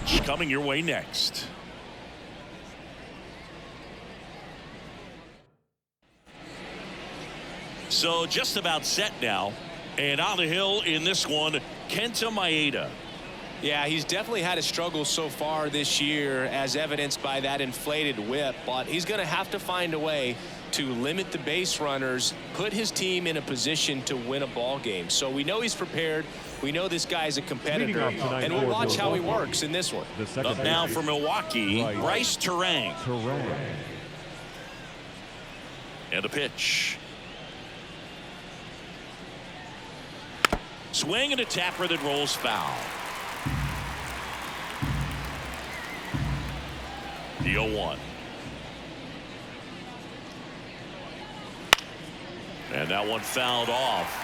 pitch coming your way next. So just about set now. And on the hill in this one, Kenta Maeda. Yeah, he's definitely had a struggle so far this year, as evidenced by that inflated whip. But he's going to have to find a way to limit the base runners, put his team in a position to win a ball game. So we know he's prepared. We know this guy's a competitor, and we'll watch how he works in this one. Up now for Milwaukee, Bryce Terang. And a pitch. Swing and a tapper that rolls foul. The 0-1. And that one fouled off.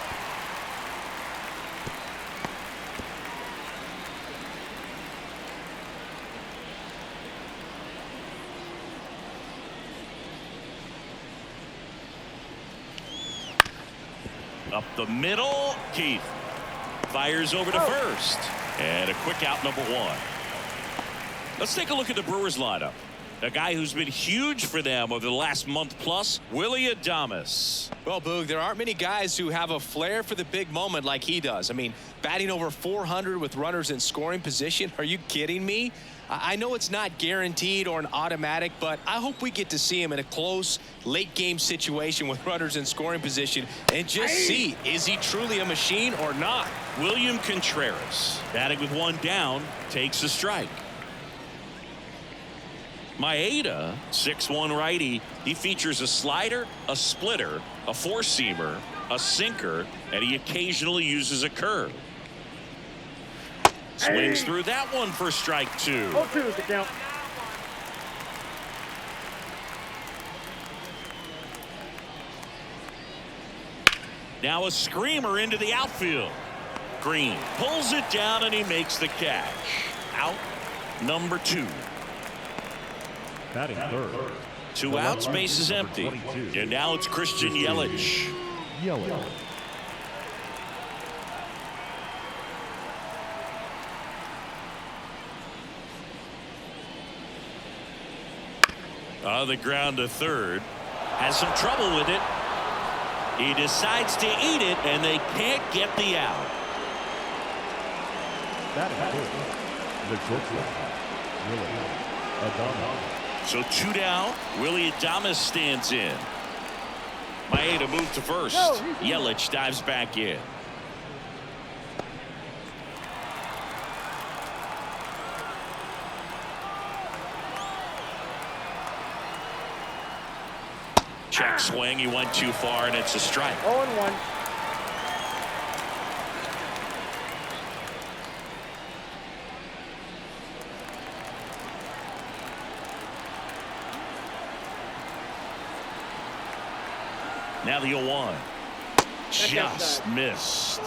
Up the middle, Keith fires over to first, and a quick out, number 1. Let's take a look at the Brewers lineup. A guy who's been huge for them over the last month plus, Willy Adames. Well, Boog, there aren't many guys who have a flair for the big moment like he does. I mean, batting over 400 with runners in scoring position. Are you kidding me? I know it's not guaranteed or an automatic, but I hope we get to see him in a close late game situation with runners in scoring position and just see, is he truly a machine or not? William Contreras, batting with one down, takes a strike. Maeda, 6'1" righty. He features a slider, a splitter, a four-seamer, a sinker, and he occasionally uses a curve. Swings through that one for strike 2. 0-2 is the count. Now a screamer into the outfield. Green pulls it down and he makes the catch. Out number 2. Batting third. 2 outs, base is empty. And now it's Christian Yelich. On the ground to third. Has some trouble with it. He decides to eat it, and they can't get the out. Batting fourth. The shortstop, Willy Adames. So 2 down. Willy Adames stands in. Maeda moved to first. Yelich dives back in. Check swing. He went too far, and it's a strike. 0-1. Now the 0-1. Just missed.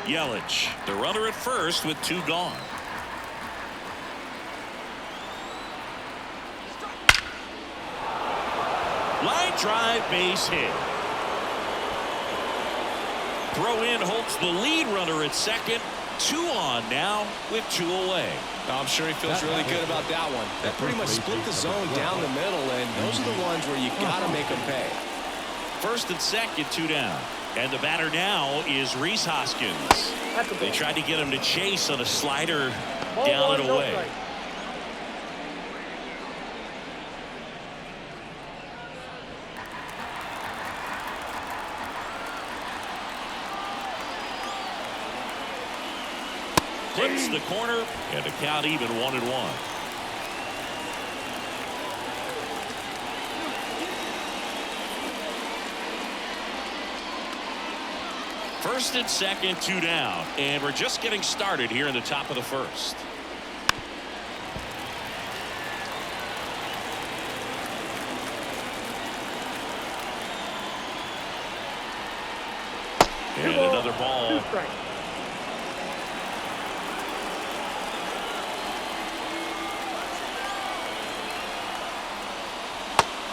Yelich, the runner at first with 2 gone. Line drive, base hit. Throw in halts the lead runner at second. 2 on now with 2 away. I'm sure he feels really good about that one. That pretty much split the zone down the middle, and those are the ones where you got to make them pay. First and second, 2 down. And the batter now is Rhys Hoskins. They tried to get him to chase on a slider down and away. Hits the corner, and the count even 1-1. First and second, 2 down, and we're just getting started here in the top of the first. And another ball.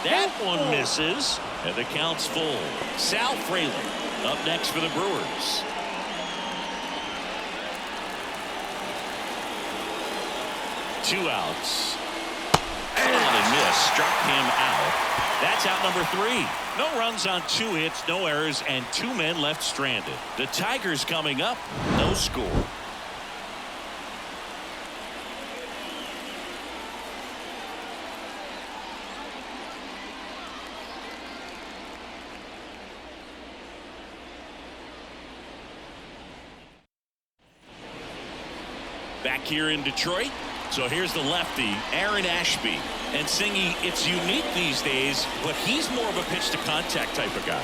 That one misses, and the count's full. Sal Frelick up next for the Brewers. 2 outs. On and miss, struck him out. That's out number 3. No runs on 2 hits, no errors, and 2 men left stranded. The Tigers coming up, no score. Back here in Detroit. So here's the lefty, Aaron Ashby. And Singy, it's unique these days, but he's more of a pitch-to-contact type of guy.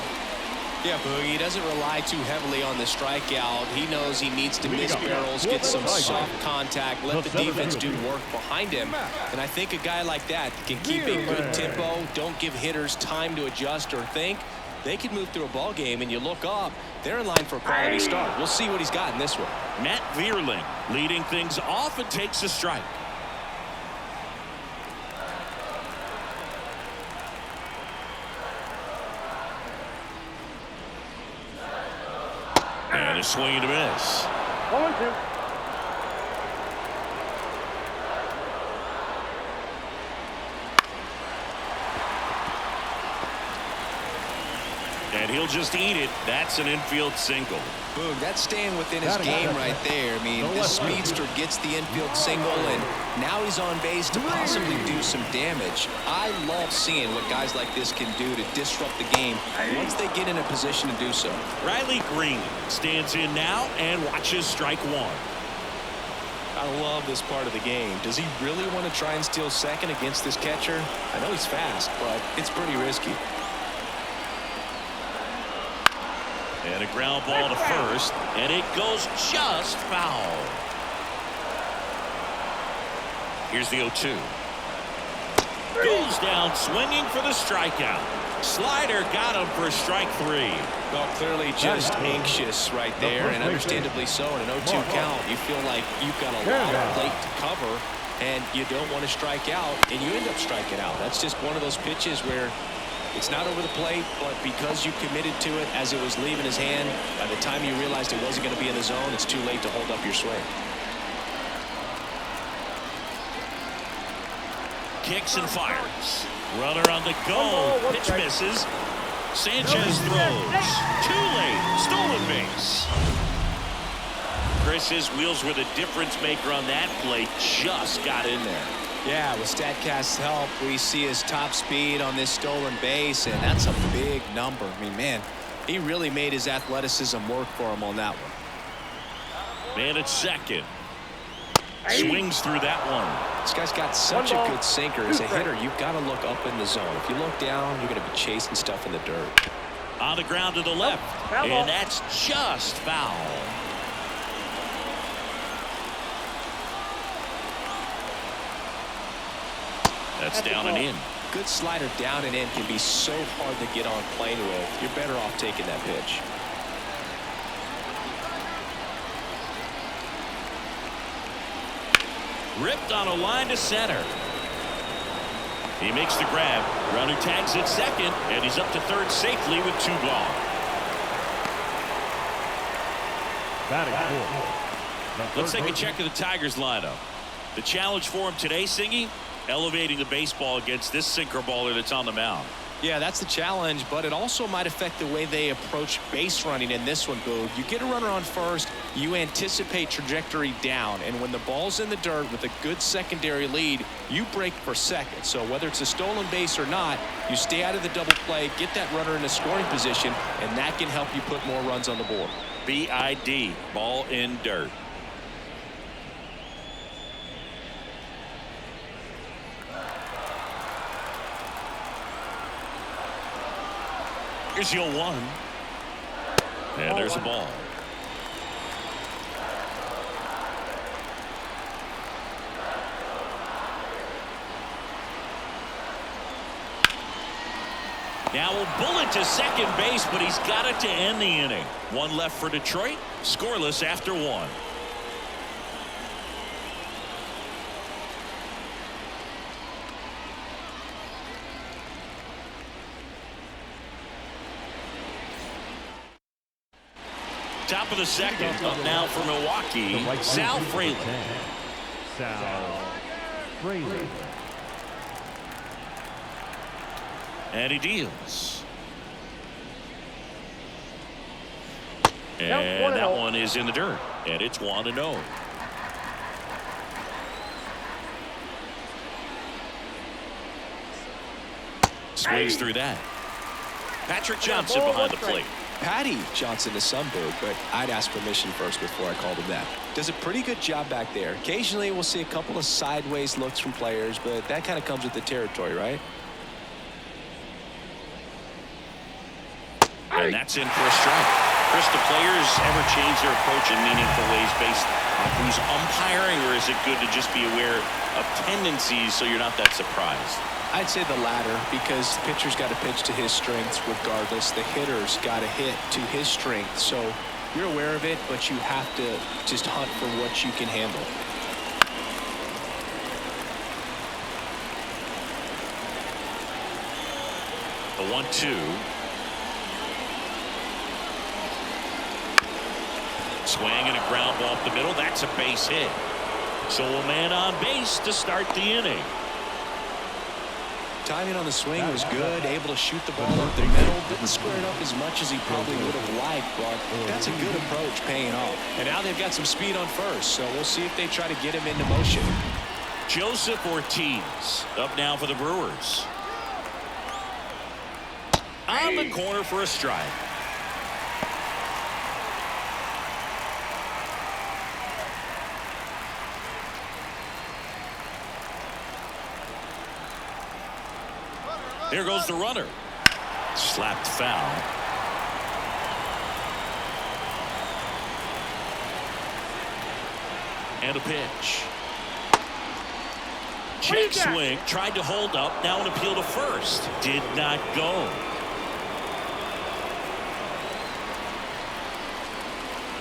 Yeah, Boogie, he doesn't rely too heavily on the strikeout. He knows he needs to miss barrels, get some soft contact, let the defense do work behind him. And I think a guy like that can keep a good tempo, don't give hitters time to adjust or think. They can move through a ball game, and you look up, they're in line for a quality start. We'll see what he's got in this one. Matt Vierling leading things off and takes a strike. And a swing and a miss. 1-2. And he'll just eat it. That's an infield single. Boog, that's staying within his game right there. I mean, this speedster gets the infield single, and now he's on base to possibly do some damage. I love seeing what guys like this can do to disrupt the game once they get in a position to do so. Riley Green stands in now and watches strike 1. I love this part of the game. Does he really want to try and steal second against this catcher? I know he's fast, but it's pretty risky. And a ground ball to first, and it goes just foul. Here's the 0-2. Goes down swinging for the strikeout. Slider got him for strike 3. Well, clearly just anxious right there, and understandably so. In an 0-2 count, you feel like you've got a lot of plate to cover, and you don't want to strike out, and you end up striking out. That's just one of those pitches where it's not over the plate, but because you committed to it as it was leaving his hand, by the time you realized it wasn't going to be in the zone, it's too late to hold up your swing. Kicks and fires. Runner on the go. Pitch misses. Sanchez throws. Too late. Stolen base. Chris, his wheels were the difference maker on that play. Just got in there. Yeah, with StatCast's help, we see his top speed on this stolen base, and that's a big number. I mean, man, he really made his athleticism work for him on that one. Man at second. Swings through that one. This guy's got such a good sinker. As a hitter, you've got to look up in the zone. If you look down, you're going to be chasing stuff in the dirt. On the ground to the left, and that's just foul. That's down and in. Good slider down and in can be so hard to get on plane with. You're better off taking that pitch. Ripped on a line to center. He makes the grab. Runner tags at second, and he's up to third safely with 2 gone. Let's take a check of the Tigers lineup. The challenge for him today, Singy, elevating the baseball against this sinker baller that's on the mound. Yeah, that's the challenge, but it also might affect the way they approach base running in this one, Boog. You get a runner on first, you anticipate trajectory down, and when the ball's in the dirt with a good secondary lead, you break for second. So whether it's a stolen base or not, you stay out of the double play, get that runner in a scoring position, and that can help you put more runs on the board. BID, ball in dirt. Here's the 0-1. And there's a ball. Now a bullet to second base, but he's got it to end the inning. 1 left for Detroit. Scoreless after 1. Top of the second, up now for Milwaukee, Sal Fraley. Sal Fraser. And he deals. And that one is in the dirt. And it's 1-0. Swings through that. Patrick Johnson behind the plate. Patty Johnson is some dude, but I'd ask permission first before I called him that. Does a pretty good job back there. Occasionally we'll see a couple of sideways looks from players, but that kind of comes with the territory, right? And that's in for a strike. Chris, do players ever change their approach in meaningful ways based on who's umpiring, or is it good to just be aware of tendencies so you're not that surprised? I'd say the latter, because the pitcher's got to pitch to his strengths regardless. The hitter's got to hit to his strength. So you're aware of it, but you have to just hunt for what you can handle. The 1-2. Swing and a ground ball up the middle. That's a base hit. So a man on base to start the inning. Timing on the swing was good, able to shoot the ball up the middle. Didn't square it up as much as he probably would have liked, but that's a good approach paying off. And now they've got some speed on first, so we'll see if they try to get him into motion. Joseph Ortiz up now for the Brewers. On the corner for a strike. There goes the runner. Slapped foul. And a pitch. Check swing. Tried to hold up. Now an appeal to first. Did not go.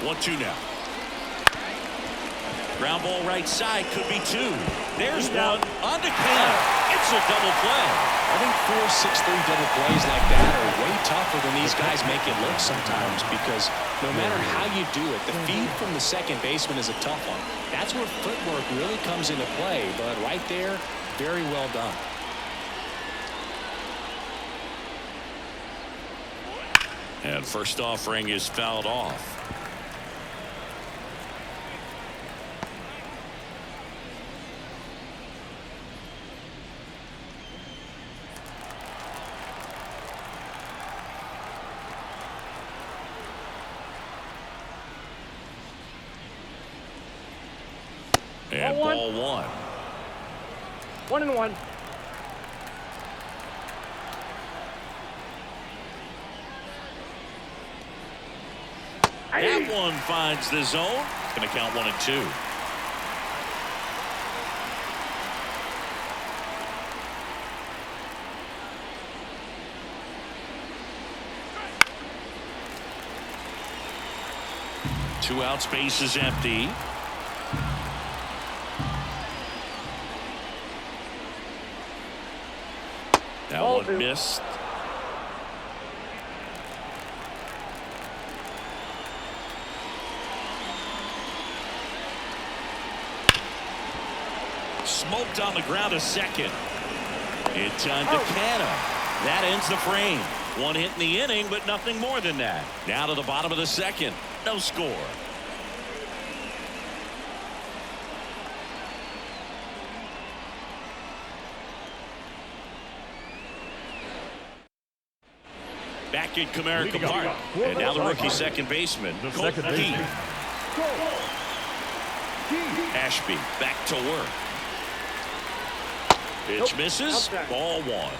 1-2 now. Ground ball right side. Could be two. There's one on the count. It's a double play. I think 4-6-3 double plays like that are way tougher than these guys make it look sometimes, because no matter how you do it, the feed from the second baseman is a tough one. That's where footwork really comes into play, but right there, very well done. And first offering is fouled off. And ball one. 1-1. That one finds the zone. It's going to count 1-2. Two out, space is empty. That one missed. Smoked on the ground a second. It's on Decano. That ends the frame. One hit in the inning, but nothing more than that. Now to the bottom of the second. No score. Back in Comerica Park. And now the rookie second baseman, Colt Key. Ashby back to work. Pitch misses. Ball one.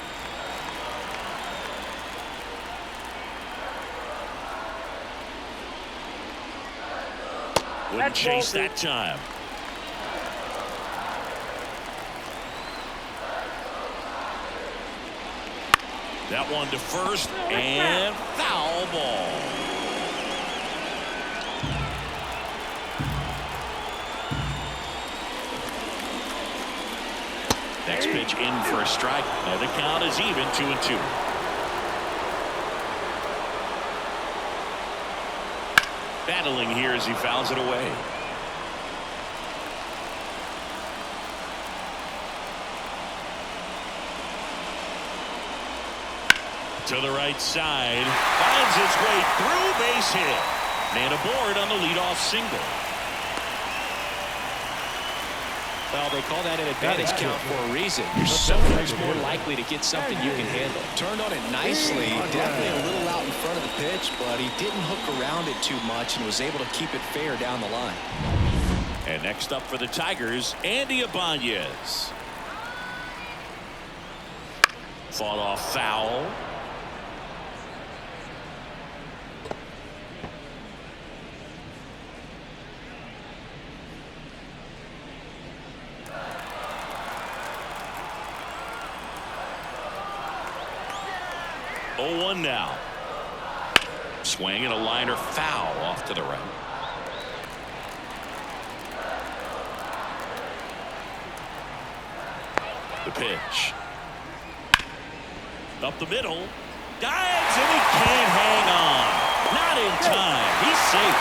Wouldn't chase that time. That one to first, and foul ball. Next pitch in for a strike. Now the count is even, 2-2. Battling here as he fouls it away. To the right side. Finds its way through, base hit. Man aboard on the leadoff single. Well, they call that an advantage count for a reason. You're so much more likely to get something you can handle. Turned on it nicely. Definitely a little out in front of the pitch, but he didn't hook around it too much and was able to keep it fair down the line. And next up for the Tigers, Andy Ibanez. Fought off foul. Oh, 1 now. Swing and a liner foul off to the right. The pitch. Up the middle. Dives and he can't hang on. Not in time. He's safe.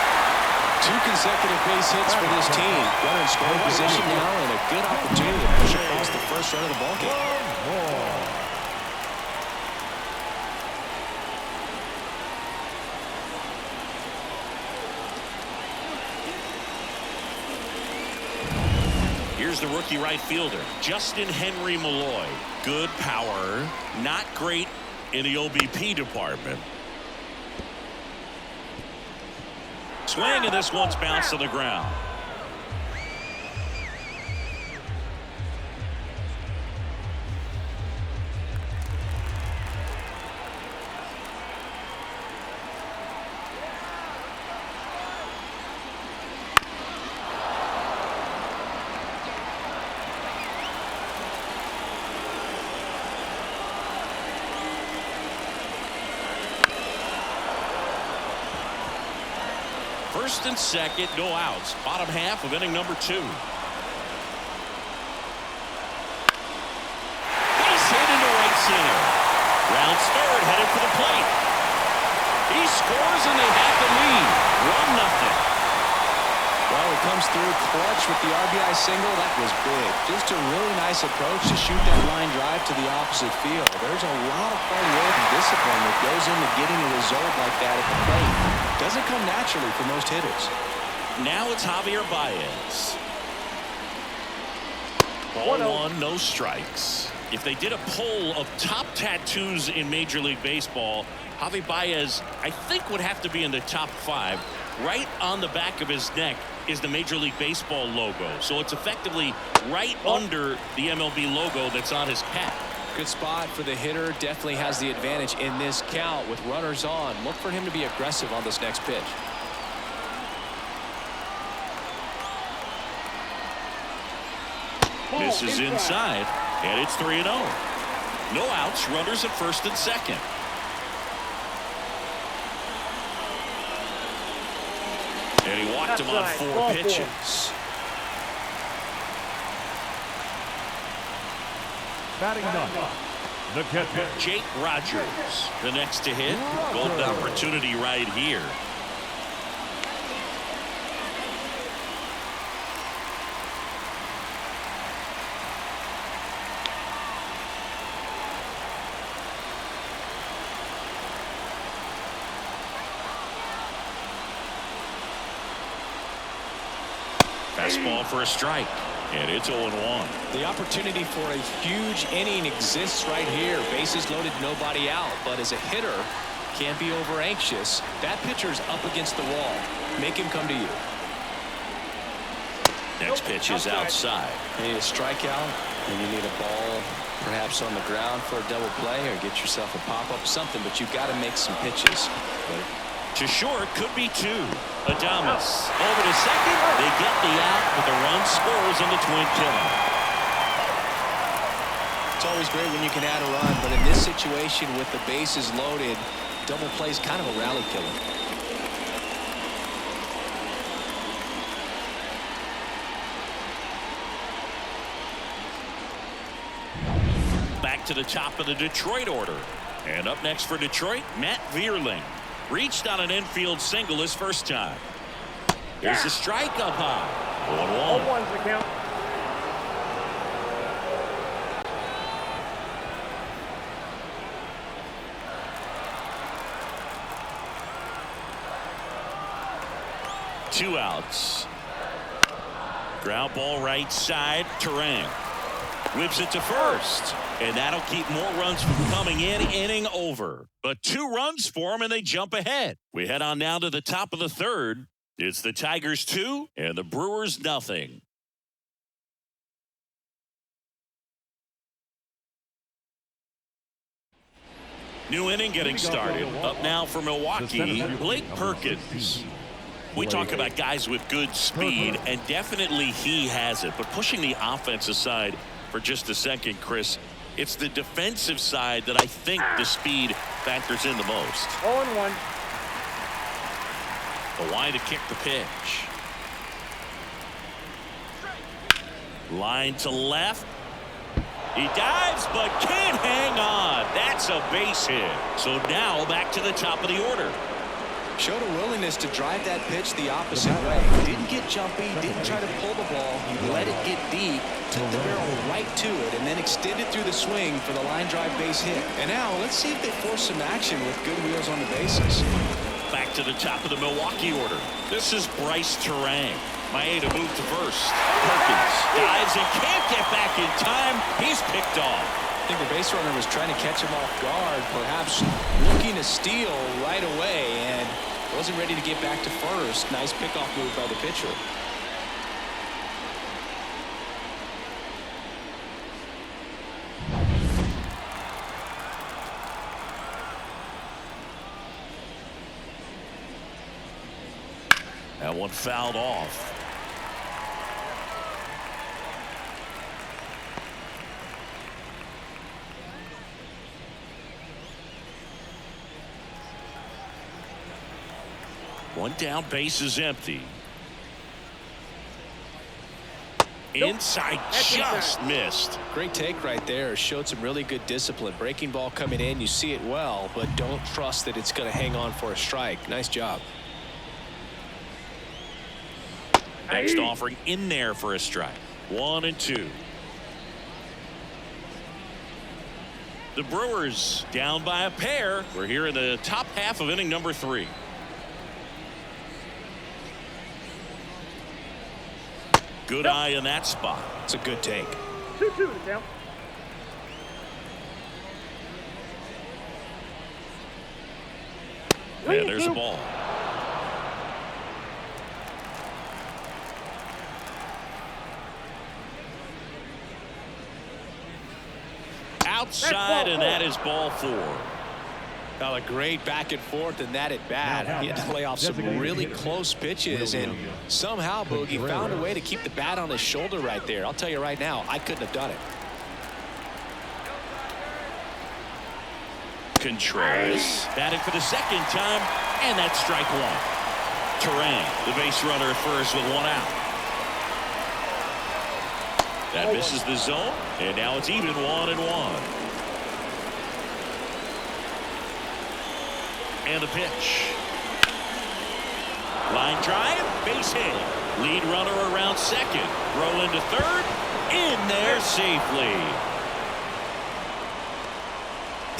2 consecutive base hits for this team. Runner in scoring position now and a good opportunity to push across the first run of the ballgame. Here's the rookie right fielder, Justin Henry Malloy. Good power, not great in the OBP department. Swing, and this one's bounced to the ground. First and second, no outs. Bottom half of inning number 2. Base hit into right center. Rounds third, headed for the plate. He scores and they have the lead. 1-0. Well, it comes through clutch with the RBI single. That was big. Just a really nice approach to shoot that line drive to the opposite field. There's a lot of hard work and discipline that goes into getting a result like that at the plate. Doesn't come naturally for most hitters. Now it's Javier Baez. Ball 1, no strikes. If they did a poll of top tattoos in Major League Baseball, Javier Baez, I think, would have to be in the top 5. Right on the back of his neck is the Major League Baseball logo. So it's effectively right under the MLB logo that's on his cap. Good spot for the hitter. Definitely has the advantage in this count with runners on. Look for him to be aggressive on this next pitch. This is inside, and it's 3-0. No outs, runners at first and second. And he walked him on 4 pitches. Batting 9, the catcher, Jake Rogers, the next to hit. Golden opportunity right here. Fastball for a strike, and it's 0-1. The opportunity for a huge inning exists right here. Bases loaded, nobody out. But as a hitter, can't be over anxious. That pitcher's up against the wall. Make him come to you. Next pitch is outside. You need a strikeout, and you need a ball perhaps on the ground for a double play, or get yourself a pop-up, something, but you've got to make some pitches. To short, could be 2. Adames over to second. They get the out, but the run scores on the twin killer. It's always great when you can add a run, but in this situation with the bases loaded, double play is kind of a rally killer. Back to the top of the Detroit order. And up next for Detroit, Matt Vierling. Reached on an infield single his first time. There's a strike up high. 1-1. 0-1's the count. 2 outs. Ground ball right side. Terang whips it to first, and that'll keep more runs from coming in. Inning over, but 2 runs for them, and they jump ahead. We head on now to the top of the third. It's the Tigers 2 and the Brewers nothing. New inning getting started. Up now for Milwaukee, Blake Perkins. We talk about guys with good speed, and definitely he has it. But pushing the offense aside for just a second, Chris, it's the defensive side that I think the speed factors in the most. 0-1. The line to kick the pitch. Line to left. He dives but can't hang on. That's a base hit. So now back to the top of the order. Showed a willingness to drive that pitch the opposite way. Didn't get jumpy, didn't try to pull the ball. He let it get deep, took the barrel right to it, and then extended through the swing for the line drive base hit. And now let's see if they force some action with good wheels on the bases. Back to the top of the Milwaukee order. This is Bryce Terang. Maeda moved to first. Perkins dives and can't get back in time. He's picked off. I think the base runner was trying to catch him off guard, perhaps looking to steal right away, and wasn't ready to get back to first. Nice pickoff move by the pitcher. That one fouled off. One down, base is empty. Inside, just missed. Great take right there. Showed some really good discipline. Breaking ball coming in, you see it well, but don't trust that it's going to hang on for a strike. Nice job. Next offering in there for a strike. 1-2. The Brewers down by a pair. We're here in the top half of inning number 3. Good eye in that spot. It's a good take. 2-2 to count. And there's the ball. Outside, and that is ball 4. Well, a great back and forth in that at bat. He had to lay off some really close pitches, and somehow Boogie found a way to keep the bat on his shoulder right there. I'll tell you right now, I couldn't have done it. Contreras batting for the second time, and that's strike 1. Terang, the base runner at first with 1 out. That misses the zone, and now it's even 1-1. And the pitch. Line drive, base hit. Lead runner around second. Throw into third. In there safely.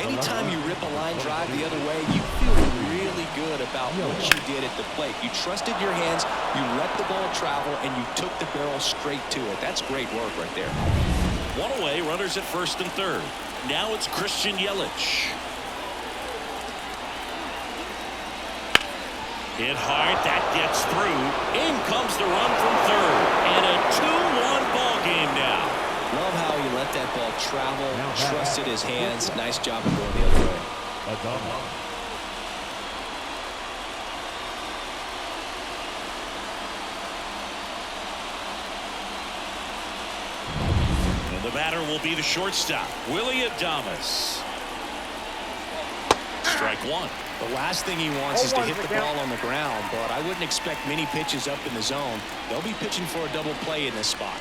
Anytime you rip a line drive the other way, you feel really good about what you did at the plate. You trusted your hands, you let the ball travel, and you took the barrel straight to it. That's great work right there. 1 away, runners at first and third. Now it's Christian Yelich. Hit hard, that gets through. In comes the run from third, and a 2-1 ball game now. Love how he let that ball travel, trusted his hands. Nice job of going the other way. And the batter will be the shortstop, Willie Adames. Strike 1. The last thing he wants is to hit the ball on the ground, but I wouldn't expect many pitches up in the zone. They'll be pitching for a double play in this spot.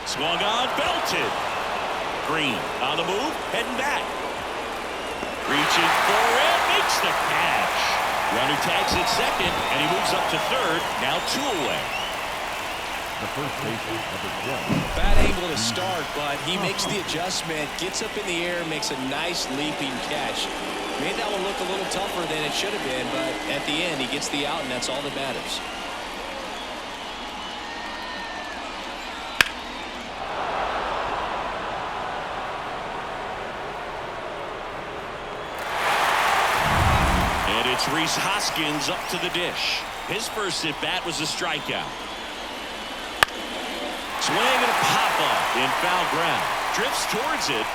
Swung on, belted. Green on the move, heading back. Reaching for it, makes the catch. Runner tags at second, and he moves up to third. Now 2 away. the first baseman, number 12. Bad angle to start, but he makes the adjustment, gets up in the air, makes a nice leaping catch. Made that one look a little tougher than it should have been, but at the end, he gets the out, and that's all that matters. And it's Rhys Hoskins up to the dish. His first at-bat was a strikeout. Swing and a pop-up in foul ground. Drifts towards it,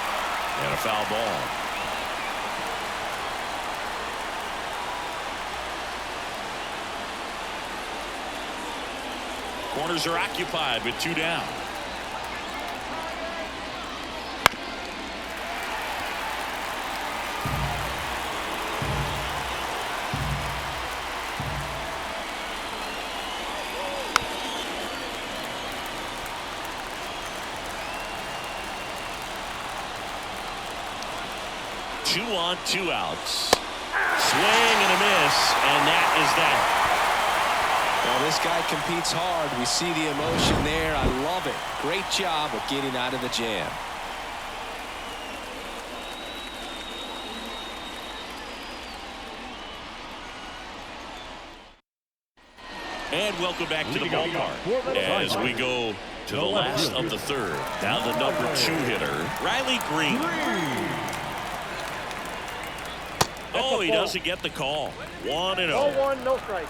and a foul ball. Corners are occupied with 2 down. Two on, 2 outs. Swing and a miss, and that is that. Well, this guy competes hard. We see the emotion there. I love it. Great job of getting out of the jam. And welcome back to the ballpark as we go to the last of the third. Now the number 2 hitter, Riley Green. Oh, he doesn't get the call. 1-0. 0-1, no strike.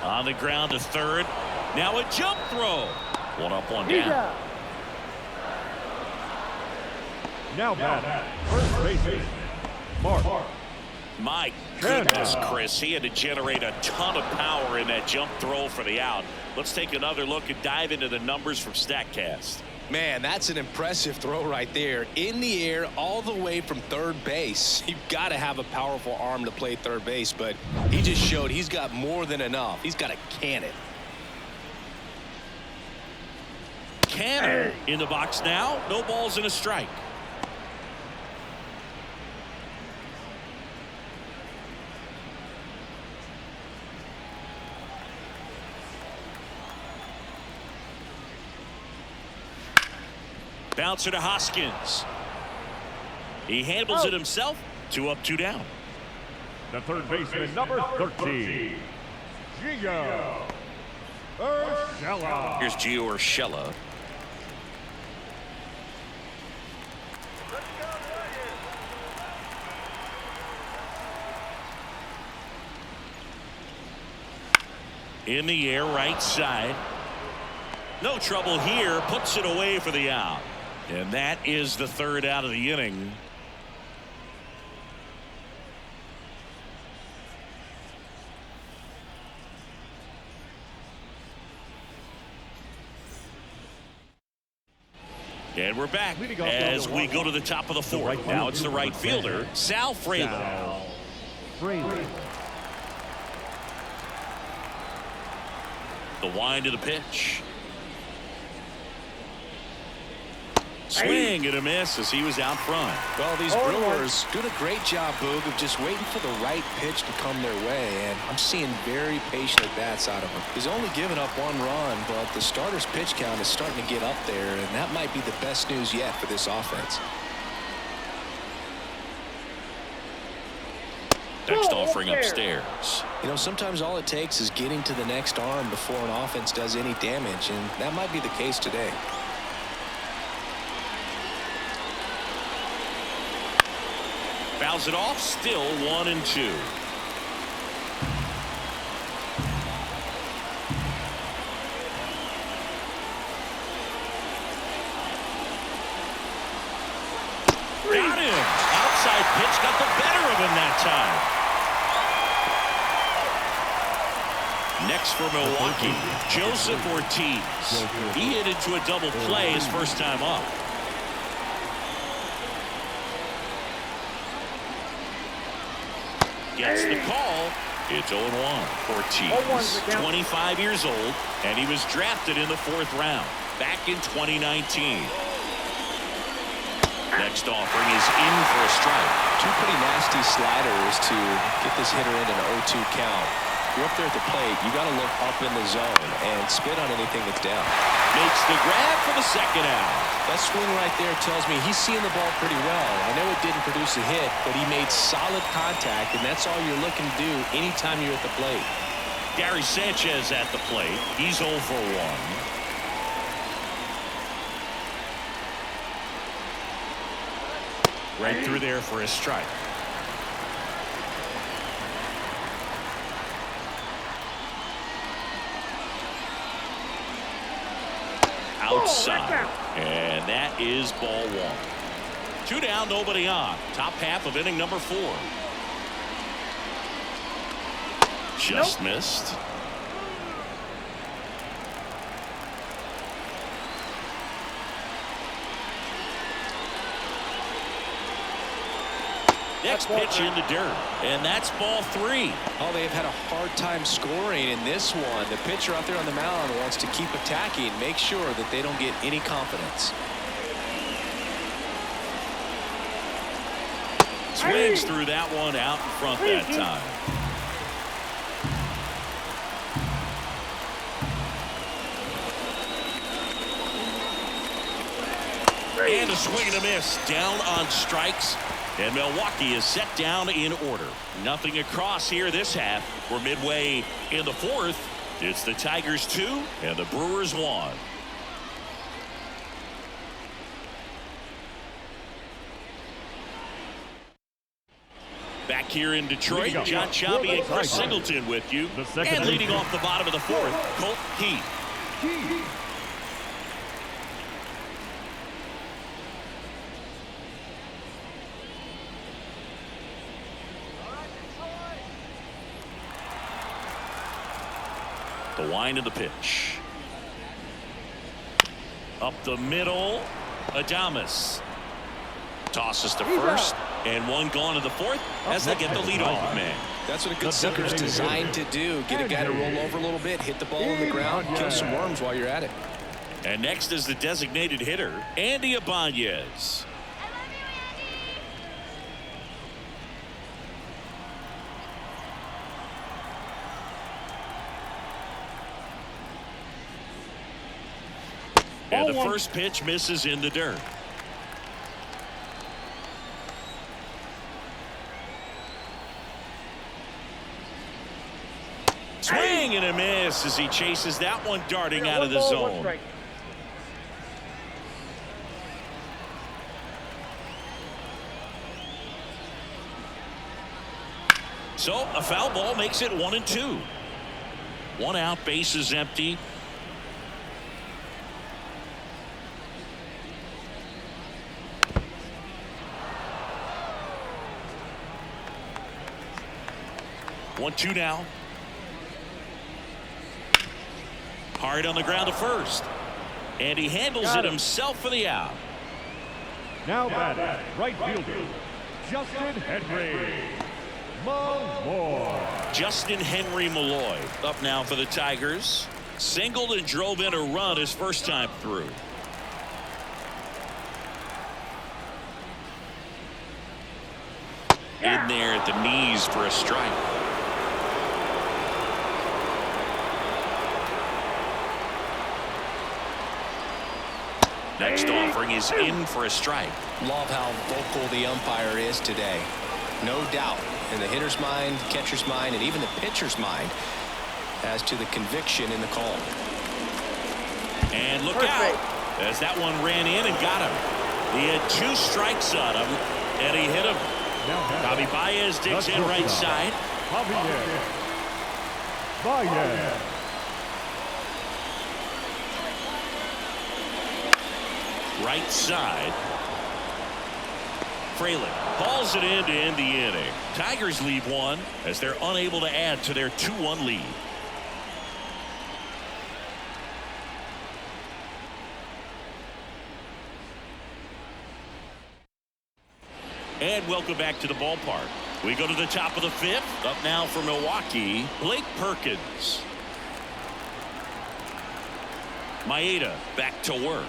On the ground to third. Now a jump throw. 1 up, 1 down. Now batting, first baseman, Mark. My goodness, Chris, he had to generate a ton of power in that jump throw for the out. Let's take another look and dive into the numbers from StatCast. Man, that's an impressive throw right there. In the air, all the way from third base. You've got to have a powerful arm to play third base, but he just showed he's got more than enough. He's got a cannon. Cannon in the box now. No balls and a strike. Bouncer to Hoskins. He handles it himself. 2 up, 2 down. The third baseman, number 13, Gio Urshela. Here's Gio Urshela. In the air, right side. No trouble here. Puts it away for the out. And that is the third out of the inning. And we're back as we go to the top of the fourth. Now it's the right fielder, Sal Frelick. The wind of the pitch. Swing and a miss as he was out front. Well, these Brewers doing a great job, Boog, of just waiting for the right pitch to come their way, and I'm seeing very patient at-bats out of him. He's only given up 1 run, but the starter's pitch count is starting to get up there, and that might be the best news yet for this offense. Next offering upstairs. You know, sometimes all it takes is getting to the next arm before an offense does any damage, and that might be the case today. Fouls it off, still 1-2. Got him. Outside pitch got the better of him that time. Next for Milwaukee, Joseph Ortiz. He hit into a double play his first time up. Gets the call. It's 0-1. Ortiz, 25 years old, and he was drafted in the 4th round back in 2019. Next offering is in for a strike. Two pretty nasty sliders to get this hitter in an 0-2 count. You're up there at the plate, you got to look up in the zone and spit on anything that's down. Makes the grab for the second out. That swing right there tells me he's seeing the ball pretty well. I know it didn't produce a hit, but he made solid contact, and that's all you're looking to do anytime you're at the plate. Gary Sanchez at the plate. He's 0 for 1. Right through there for a strike. Outside. And that is ball 1. 2 down, nobody on. Top half of inning number 4. Just missed. Next pitch in the dirt, and that's ball 3. Oh, they've had a hard time scoring in this one. The pitcher out there on the mound wants to keep attacking, make sure that they don't get any confidence. Swings through that one out in front that time. And a swing and a miss down on strikes. And Milwaukee is set down in order. Nothing across here this half. We're midway in the 4th. It's the Tigers 2 and the Brewers 1. Back here in Detroit, John Sciambi and Chris Singleton with you. And leading off the bottom of the 4th, Colt Keith. The wind of the pitch. Up the middle, Adames. Tosses to first, and one gone to the 4th as they get the leadoff man. That's what a good sinker is designed to do. Get a guy to roll over a little bit, hit the ball on the ground, kill some worms while you're at it. And next is the designated hitter, Andy Ibanez. And the first pitch misses in the dirt. Swing and a miss as he chases that one darting out of the zone. So a foul ball makes it 1-2. 1 out, bases empty. One, 2 now. Hard on the ground to first. And he handles it himself for the out. Now batting, right fielder, Justin Henry Malloy. Justin Henry Malloy up now for the Tigers. Singled and drove in a run his first time through. In there at the knees for a strike. Next offering is in for a strike. Love how vocal the umpire is today. No doubt in the hitter's mind, catcher's mind, and even the pitcher's mind as to the conviction in the call. And look out as that one ran in and got him. He had 2 strikes on him, and he hit him. Javi Baez digs in right side. Baez. Right side. Fraley hauls it in to end the inning. Tigers lead 1 as they're unable to add to their 2-1 lead. And welcome back to the ballpark. We go to the top of the 5th. Up now for Milwaukee, Blake Perkins. Maeda back to work.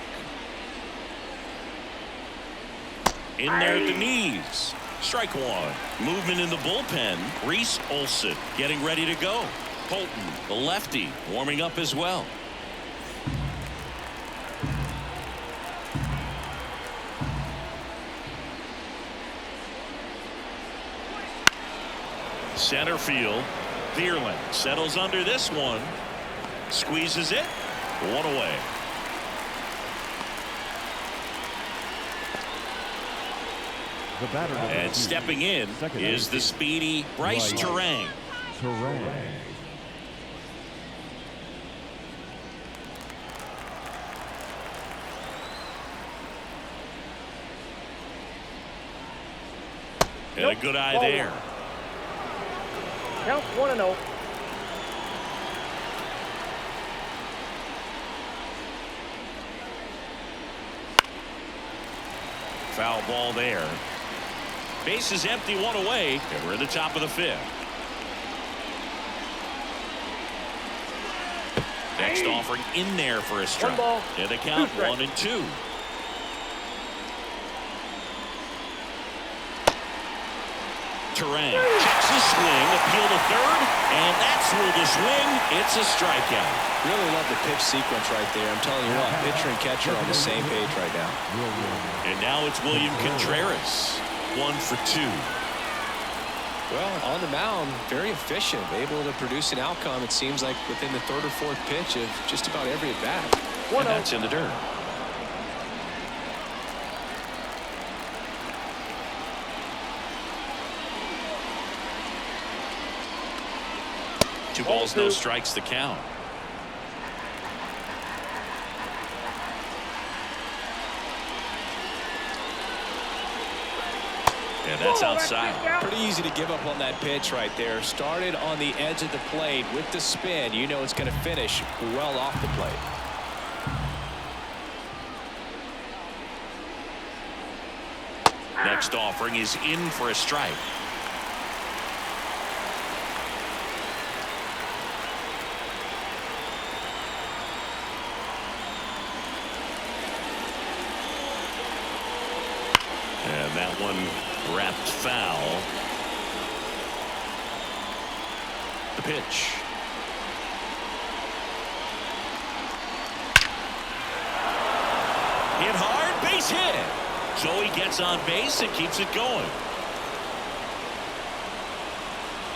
In there at the knees. Strike one. Movement in the bullpen. Reese Olson getting ready to go. Holton, the lefty, warming up as well. Center field. Thierlin settles under this one. Squeezes it. One away. The batter And stepping in is the speedy Bryce Terang. And a good eye there. Count 1-0. Foul ball there. Base is empty, one away, and we're in the top of the fifth. Next offering in there for a strike. 1 ball, and the count 2 strikes. 1-2. Terang checks the swing, appeal to third, and that's where the swing. It's a strikeout. Really love the pitch sequence right there. I'm telling you what, pitcher and catcher on the same page right now. And now it's William Contreras. 1 for 2. Well, on the mound, very efficient, able to produce an outcome, it seems like, within the third or fourth pitch of just about every at bat. And that's in the dirt. Two balls, no strikes, the count. And that's outside. Pretty easy to give up on that pitch right there. Started on the edge of the plate with the spin. You know it's going to finish well off the plate. Next offering is in for a strike. And that one wrapped foul. The pitch. Hit hard, base hit. So he gets on base and keeps it going.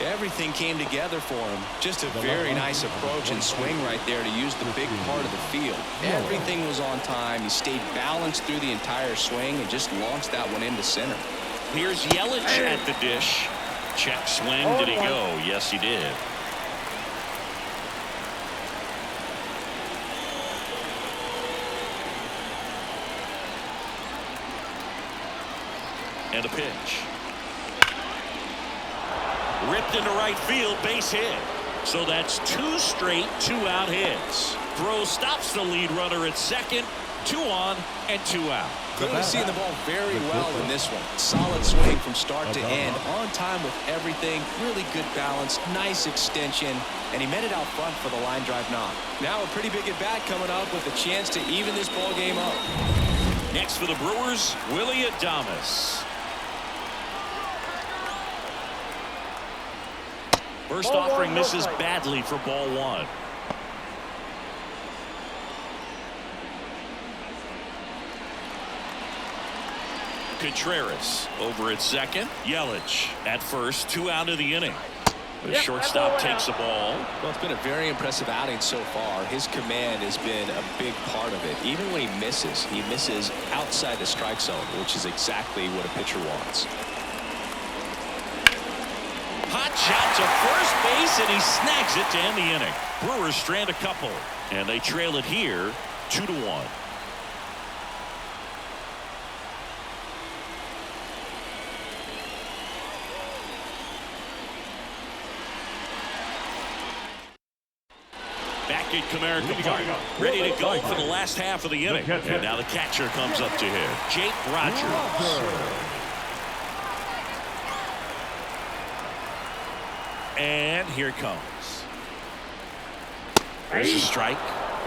Everything came together for him. Just a very nice approach and swing right there to use the big part of the field. Everything was on time. He stayed balanced through the entire swing and just launched that one into center. Here's Yelich at the dish. Check swing. Did he go? Yes, he did. And a pitch. Ripped into right field, base hit. So that's 2 straight 2-out hits. Throw stops the lead runner at second. 2 on and 2 out. Clearly seeing the ball very well in this one. Solid swing from start to end. On time with everything. Really good balance. Nice extension. And he met it out front for the line drive knock. Now a pretty big at bat coming up with a chance to even this ball game up. Next for the Brewers, Willie Adames. First offering misses badly for ball 1. Contreras over at second. Yelich at first. 2 out of the inning. The shortstop takes the ball. Well, it's been a very impressive outing so far. His command has been a big part of it. Even when he misses outside the strike zone, which is exactly what a pitcher wants. Hot shot to first base, and he snags it to end the inning. Brewers strand a couple, and they trail it here 2-1. Back at Comerica Park, ready to go for the last half of the inning. And now the catcher comes up to him, Jake Rogers. And here it comes. There's a strike.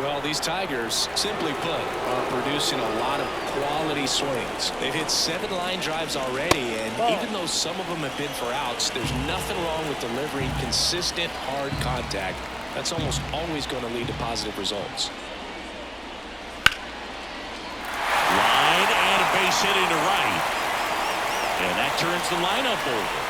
Well, these Tigers, simply put, are producing a lot of quality swings. They've hit 7 line drives already, and even though some of them have been for outs, there's nothing wrong with delivering consistent, hard contact. That's almost always going to lead to positive results. Line and a base hit into right. And that turns the lineup over.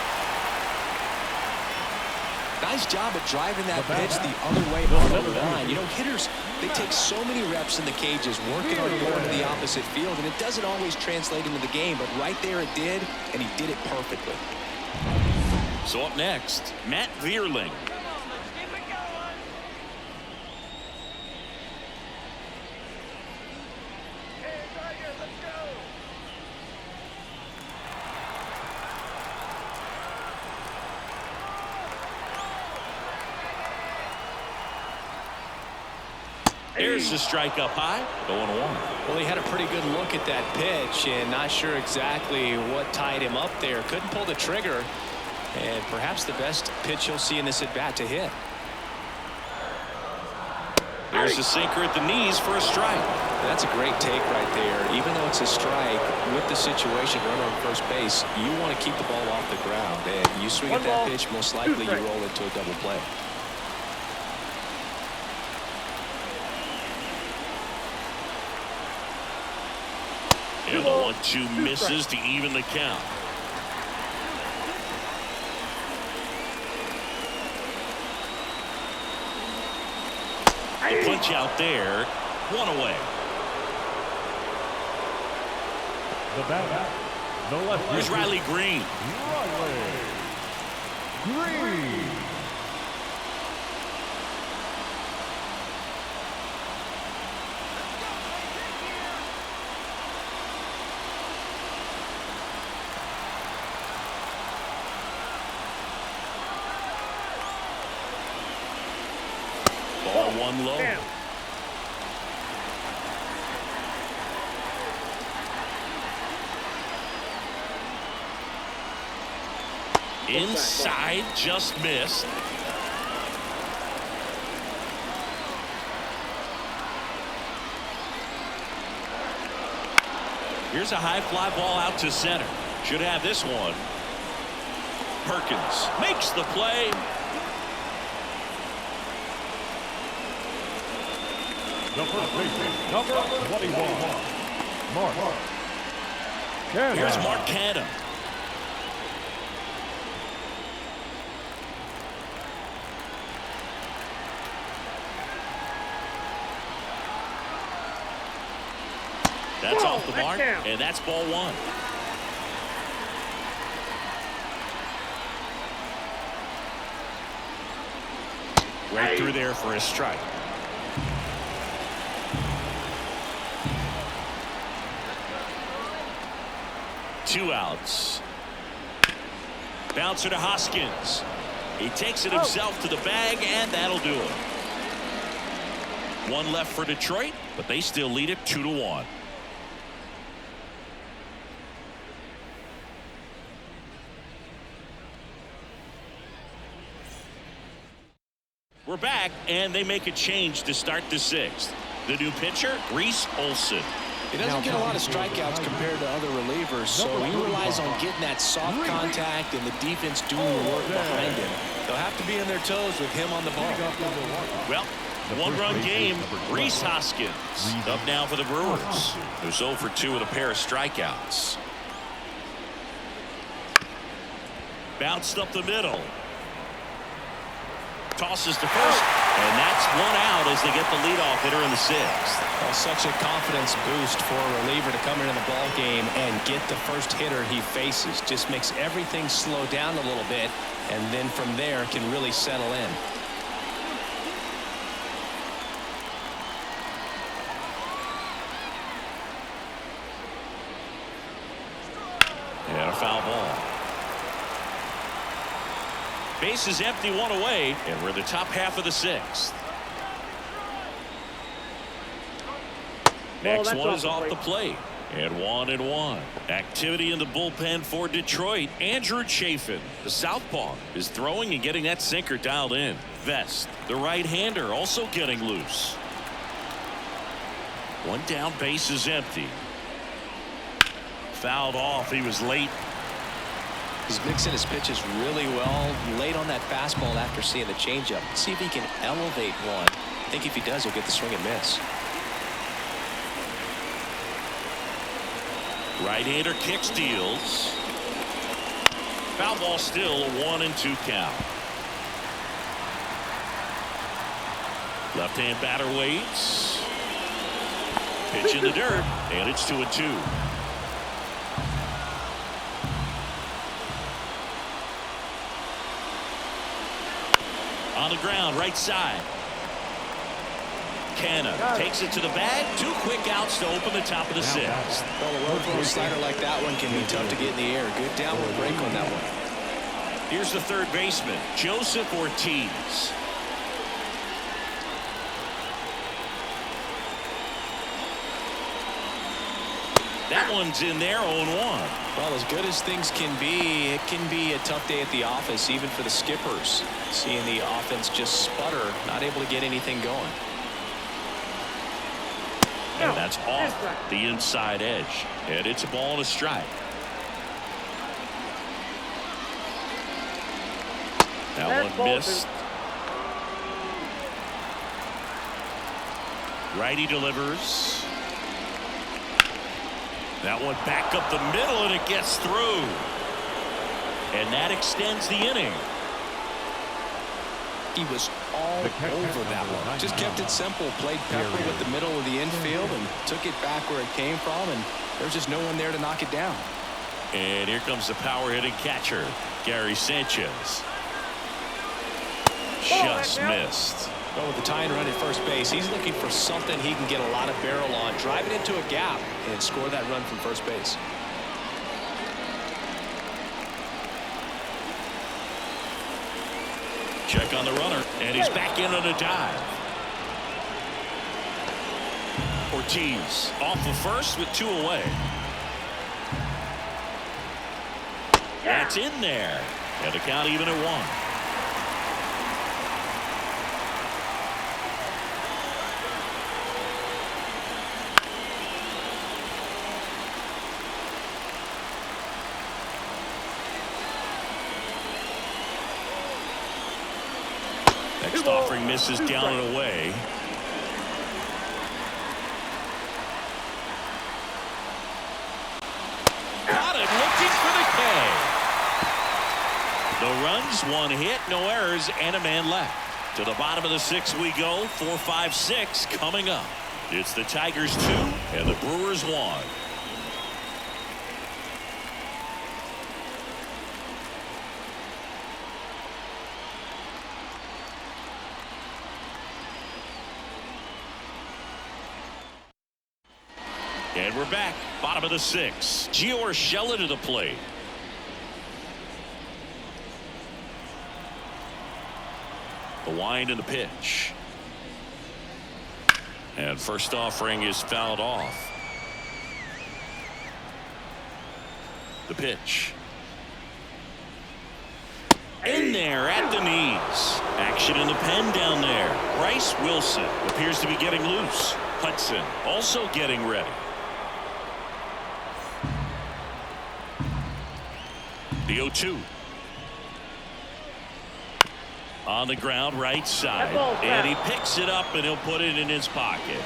Nice job of driving that pitch the other way on the line. You know, hitters, they take so many reps in the cages working on going to the opposite field, and it doesn't always translate into the game, but right there it did, and he did it perfectly. So up next, Matt Vierling. Here's the strike up high, 0-1. Well, he had a pretty good look at that pitch and not sure exactly what tied him up there. Couldn't pull the trigger, and perhaps the best pitch you'll see in this at-bat to hit. There's a sinker at the knees for a strike. That's a great take right there. Even though it's a strike, with the situation, runner on first base, you want to keep the ball off the ground. And you swing at that pitch, most likely you roll into a double play. And the 1-2 misses to even the count. The punch out there, 1 away. The batter, the left. Here's Riley Green. Green. Ball 1 low. Damn. Inside, just missed. Here's a high fly ball out to center. Should have this one. Perkins makes the play. The first baseman, number 21, Mark. Here's Mark Canham. That's off the mark, and that's ball 1. Right through there for a strike. Two outs. Bouncer to Hoskins. He takes it himself to the bag, and that'll do it. 1 left for Detroit, but they still lead it 2-1. We're back, and they make a change to start the 6th. The new pitcher, Reese Olson. He doesn't get a lot of strikeouts compared to other relievers, so he relies on getting that soft contact and the defense doing the work behind him. They'll have to be on their toes with him on the ball. Well, 1-run game. Reese Hoskins up now for the Brewers, who's 0 for 2 with a pair of strikeouts. Bounced up the middle. Tosses to first, and that's 1 out as they get the leadoff hitter in the 6th. Well, such a confidence boost for a reliever to come into the ball game and get the first hitter he faces. Just makes everything slow down a little bit, and then from there can really settle in. And a foul ball. Base is empty, 1 away, and we're in the top half of the 6th. Next one is off the plate. And 1-1. Activity in the bullpen for Detroit. Andrew Chafin, the southpaw, is throwing and getting that sinker dialed in. Vest, the right-hander, also getting loose. One down, base is empty. Fouled off. He was late. He's mixing his pitches really well. Late on that fastball after seeing the changeup. See if he can elevate one. I think if he does, he'll get the swing and miss. Right-hander kicks, deals. Foul ball still, a 1-2 count. Left-hand batter waits. Pitch in the dirt, and it's 2-2. On the ground, right side. Canna takes it to the bag. 2 quick outs to open the top of the 6th. Well, a road flow slider like that one can be tough to get in the air. Good downward break on that one. Here's the third baseman, Joseph Ortiz. That one's in there, 0-1. Well, as good as things can be, it can be a tough day at the office, even for the skippers. Seeing the offense just sputter, not able to get anything going. And that's off the inside edge. And it's a ball and a strike. That one missed. Righty delivers. That one back up the middle, and it gets through. And that extends the inning. He was all over that one. Just kept it simple. Played pepper with the middle of the infield and took it back where it came from, and there's just no one there to knock it down. And here comes the power-hitting catcher, Gary Sanchez. Just missed. Well, with the tying run at first base, he's looking for something he can get a lot of barrel on, drive it into a gap, and score that run from first base. Check on the runner, and he's back in on a dive. Ortiz off the first with 2 away. That's in there, and the count even at 1. Next offering misses down and away. Got it, looking for the K. The runs, 1 hit, no errors, and a man left. To the bottom of the 6th we go. 4, 5, 6 coming up. It's the Tigers 2 and the Brewers 1. And we're back. Bottom of the 6th. Gio Urshela to the plate. The wind and the pitch. And first offering is fouled off. The pitch. In there at the knees. Action in the pen down there. Bryce Wilson appears to be getting loose. Hudson also getting ready. The 0-2. On the ground, right side. And he picks it up, and he'll put it in his pocket.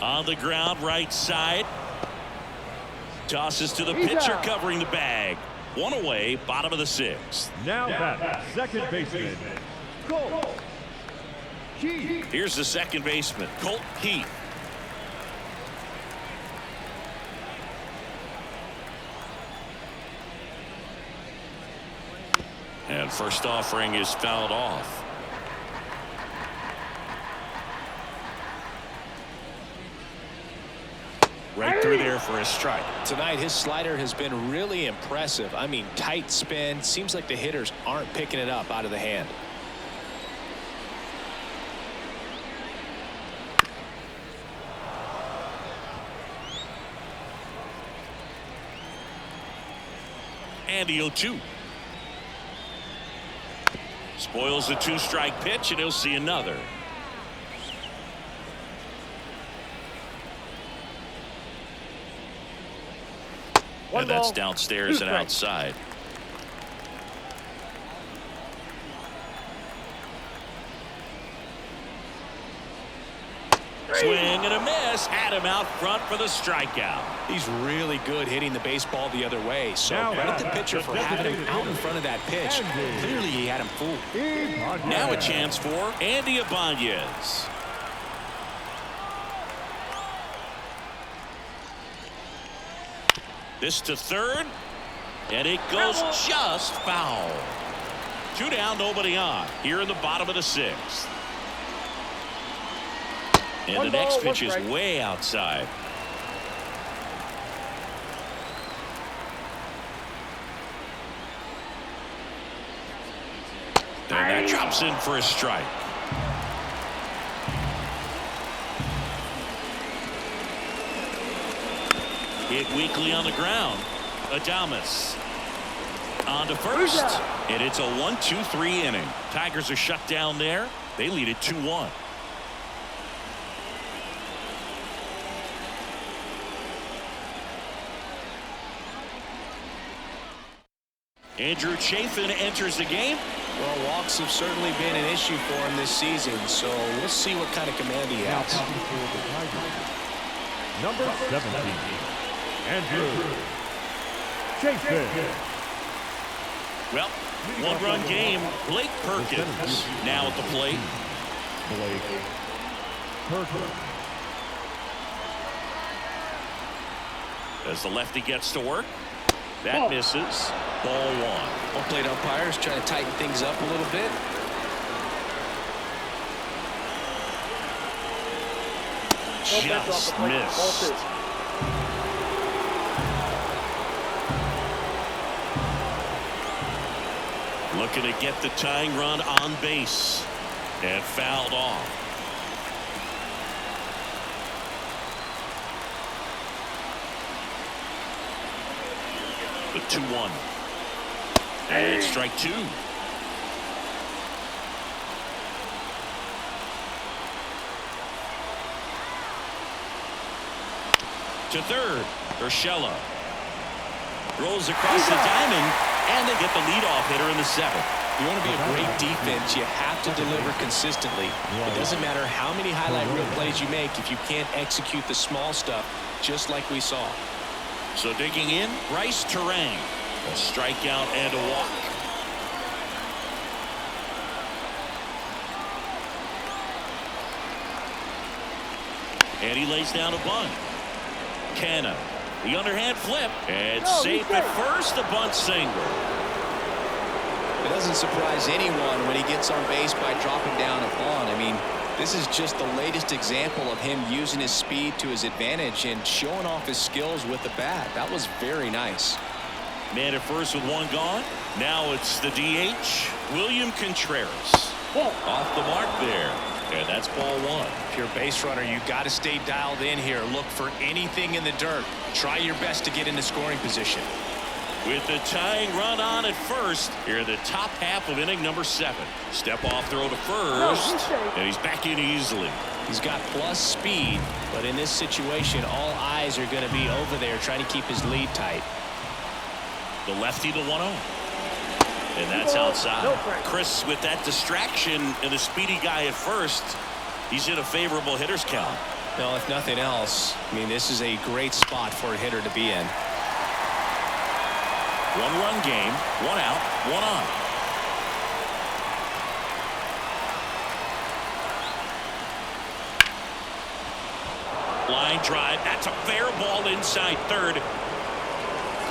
On the ground, right side. Tosses to the pitcher, covering the bag. 1 away, bottom of the 6th. Now back, second baseman, Colt Keith. Here's the second baseman, Colt Keith. And first offering is fouled off. Right through there for a strike. Tonight, his slider has been really impressive. I mean, tight spin. Seems like the hitters aren't picking it up out of the hand. And the 0-2. Spoils the 2-strike pitch, and he'll see another. And that's downstairs and outside. Swing and a miss. Had him out front for the strikeout. He's really good hitting the baseball the other way. So credit the pitcher for having him out in front of that pitch. Clearly he had him fooled. Now a chance for Andy Ibanez. This to third, and it goes just foul. 2 down, nobody on. Here in the bottom of the 6th. And the next pitch is way outside. And that drops in for a strike. Hit weakly on the ground. Adames on to first. And it's a 1-2-3 inning. Tigers are shut down there. They lead it 2-1. Andrew Chafin enters the game. Well, walks have certainly been an issue for him this season, so we'll see what kind of command he has. Number 17, Andrew Chafin. Well, 1-run game. Blake Perkins now at the plate. Blake Perkins. As the lefty gets to work. That misses. Ball 1. Home plate umpires trying to tighten things up a little bit. Just missed. Looking to get the tying run on base. And fouled off. The 2-1. And strike 2. To third, Urshela rolls across the diamond, and they get the leadoff hitter in the 7th. You want to be a great defense, you have to deliver consistently. It doesn't matter how many highlight reel plays you make if you can't execute the small stuff, just like we saw. So digging in, Bryce Terang. A strikeout and a walk. And he lays down a bunt. Canna, the underhand flip, and safe at first, the bunt single. It doesn't surprise anyone when he gets on base by dropping down a bunt. I mean, this is just the latest example of him using his speed to his advantage and showing off his skills with the bat. That was very nice. Man at first with 1 gone. Now it's the DH, William Contreras. Off the mark there. And that's ball 1. If you're a base runner, you got to stay dialed in here. Look for anything in the dirt. Try your best to get into scoring position. With the tying run on at first, here in the top half of inning number 7. Step off throw to first, and he's back in easily. He's got plus speed, but in this situation, all eyes are going to be over there trying to keep his lead tight. The lefty, the 1-0. And that's outside. Chris, with that distraction and the speedy guy at first, he's in a favorable hitter's count. No, if nothing else, I mean, this is a great spot for a hitter to be in. 1-run game, 1 out, 1 on. Line drive. That's a fair ball inside third.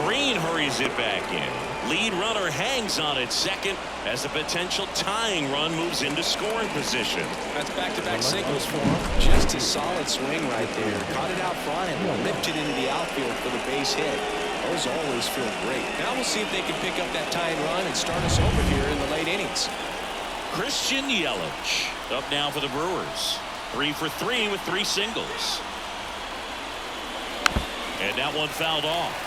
Green hurries it back in. Lead runner hangs on at second as the potential tying run moves into scoring position. That's back-to-back singles for him. Just a solid swing right there. Caught it out front and ripped it into the outfield for the base hit. Those always feel great. Now we'll see if they can pick up that tying run and start us over here in the late innings. Christian Yelich up now for the Brewers. 3 for 3 with 3 singles. And that one fouled off.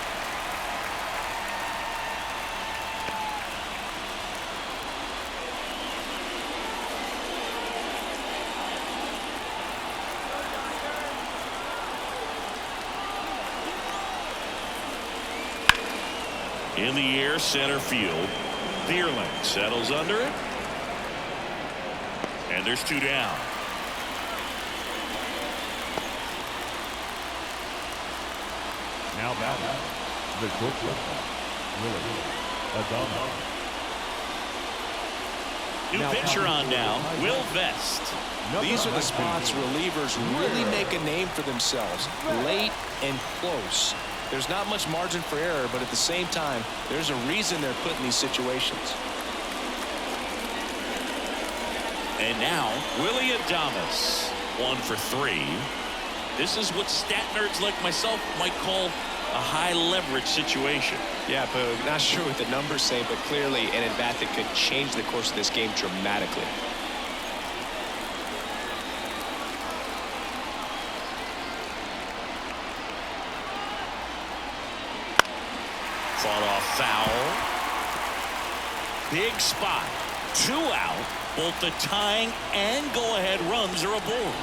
In the air, center field. Deerling settles under it. And there's 2 down. Now batting, the shortstop, New pitcher on now, Will Vest. These are the spots relievers really make a name for themselves. Late and close. There's not much margin for error, but at the same time, there's a reason they're put in these situations. And now, Willie Adames, 1 for 3. This is what stat nerds like myself might call a high leverage situation. Yeah, but not sure what the numbers say, but clearly an at-bat that could change the course of this game dramatically. Fought off foul. Big spot. 2 out. Both the tying and go-ahead runs are aboard.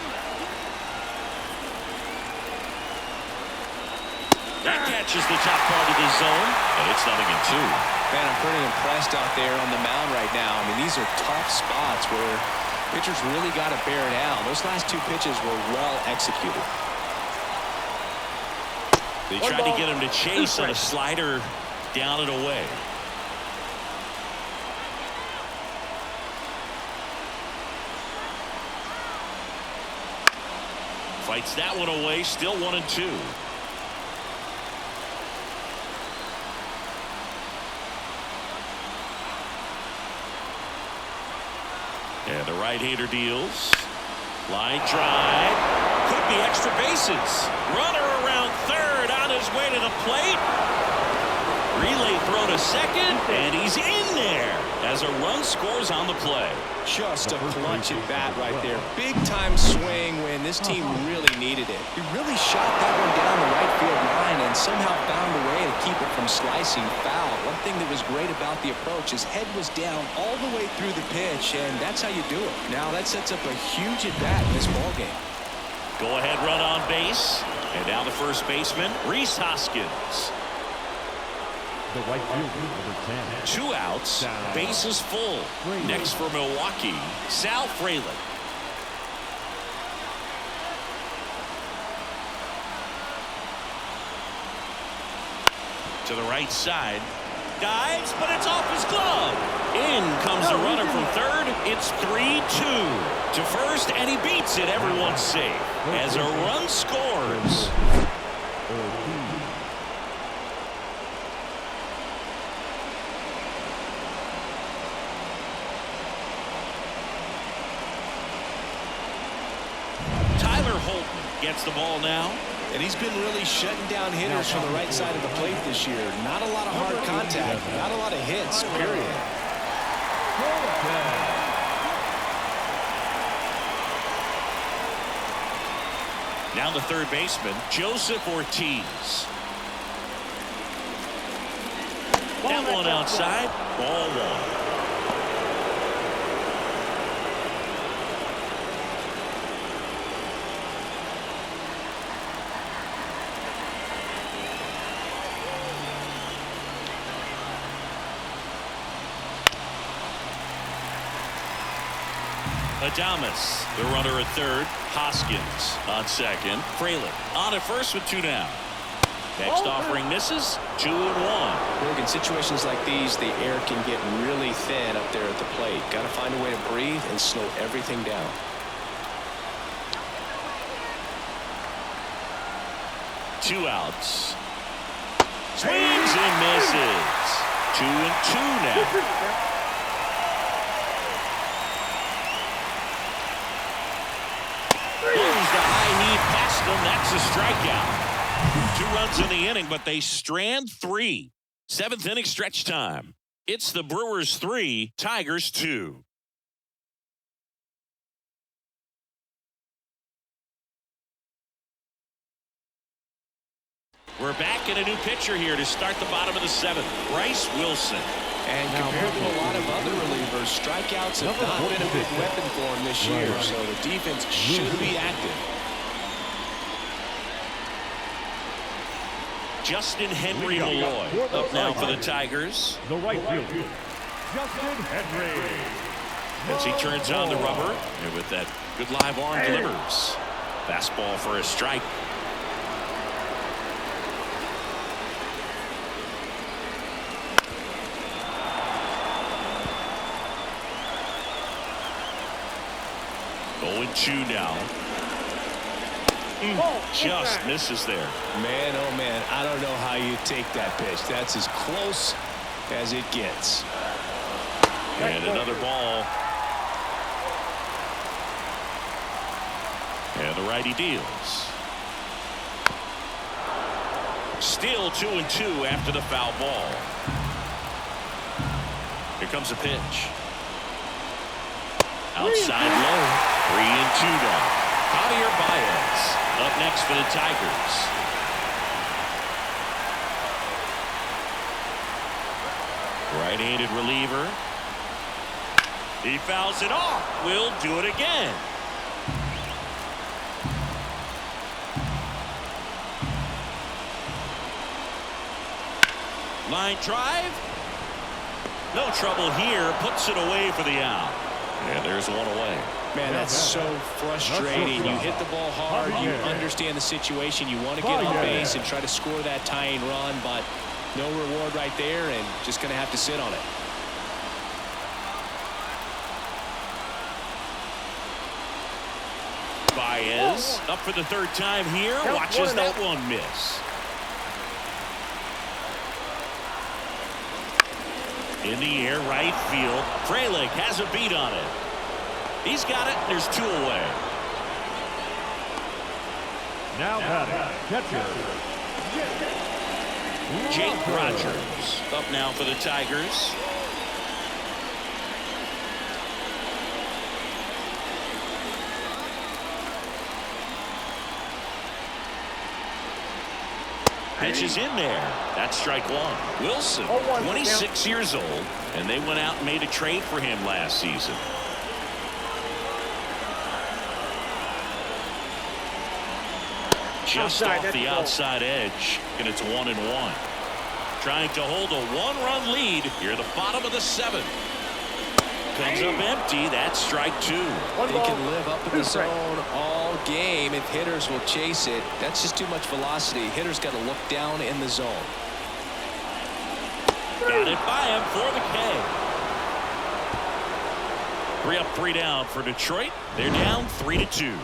That catches the top part of the zone, and it's 0-2. Man, I'm pretty impressed out there on the mound right now. I mean, these are tough spots where pitchers really got to bear down. Those last 2 pitches were well executed. They tried to get him to chase on a slider down and away. Fights that one away, still 1-2. And the right-hander deals. Line drive. Could be extra bases. Runner around third on his way to the plate. Relay throw to second, and he's in there as a run scores on the play. Just a clutch at bat right there. Big time swing when this team really needed it. He really shot that one down the right field line and somehow found a way to keep it from slicing foul. One thing that was great about the approach, his head was down all the way through the pitch, and that's how you do it. Now that sets up a huge at bat in this ballgame. Go ahead run on base, and now the first baseman, Rhys Hoskins. The right fielder, number 10. 2 outs, bases full. Next for Milwaukee, Sal Frelick. To the right side, dives, but it's off his glove. In comes the runner from third. It's 3-2 to first, and he beats it. Everyone's safe as a run scores. Gets the ball now. And he's been really shutting down hitters from the right side of the plate this year. Not a lot of hard contact, not a lot of hits, period. Now the third baseman, Joseph Ortiz. That one outside, ball 1. Adames, the runner at third. Hoskins on second. Frelick on at first with 2 down. Next offering misses. 2-1. Look, in situations like these, the air can get really thin up there at the plate. Got to find a way to breathe and slow everything down. Two outs. Swings and misses. 2-2 now. Goes the high knee past them. That's a strikeout. 2 runs in the inning, but they strand 3. 7th inning stretch time. It's the Brewers 3, Tigers 2. We're back in a new pitcher here to start the bottom of the 7th. Bryce Wilson. And compared to a lot of other relievers, strikeouts have not been a big weapon for him this year, so the defense should be active. Justin Henry Malloy up now for the Tigers. The right fielder, Justin Henry. As he turns on the rubber, and with that good live arm delivers. Fastball for a strike. Going 2 now. Just misses there. Man, oh man, I don't know how you take that pitch. That's as close as it gets. And another ball. And the righty deals. Still 2-2 after the foul ball. Here comes a pitch. Outside low. 3-2 now. Javier Baez up next for the Tigers. Right-handed reliever. He fouls it off. Will do it again. Line drive. No trouble here. Puts it away for the out. And there's one away. Man, that's so frustrating. You hit the ball hard. You understand the situation. You want to get on base and try to score that tying run, but no reward right there, and just going to have to sit on it. Baez up for the 3rd time here. Watches that one miss. In the air, right field. Frelick has a beat on it. He's got it. There's 2 away. Now batting, catcher, Jake Rogers up now for the Tigers. Pitch is in there. That's strike 1. Wilson, 26 years old, and they went out and made a trade for him last season. Just off the outside edge, and it's 1-1. Trying to hold a 1-run lead here at the bottom of the 7th. Comes up empty. That's strike 2. They can live up in the zone all game if hitters will chase it. That's just too much velocity. Hitters got to look down in the zone. Got it by him for the K. 3 up, 3 down for Detroit. They're down 3-2.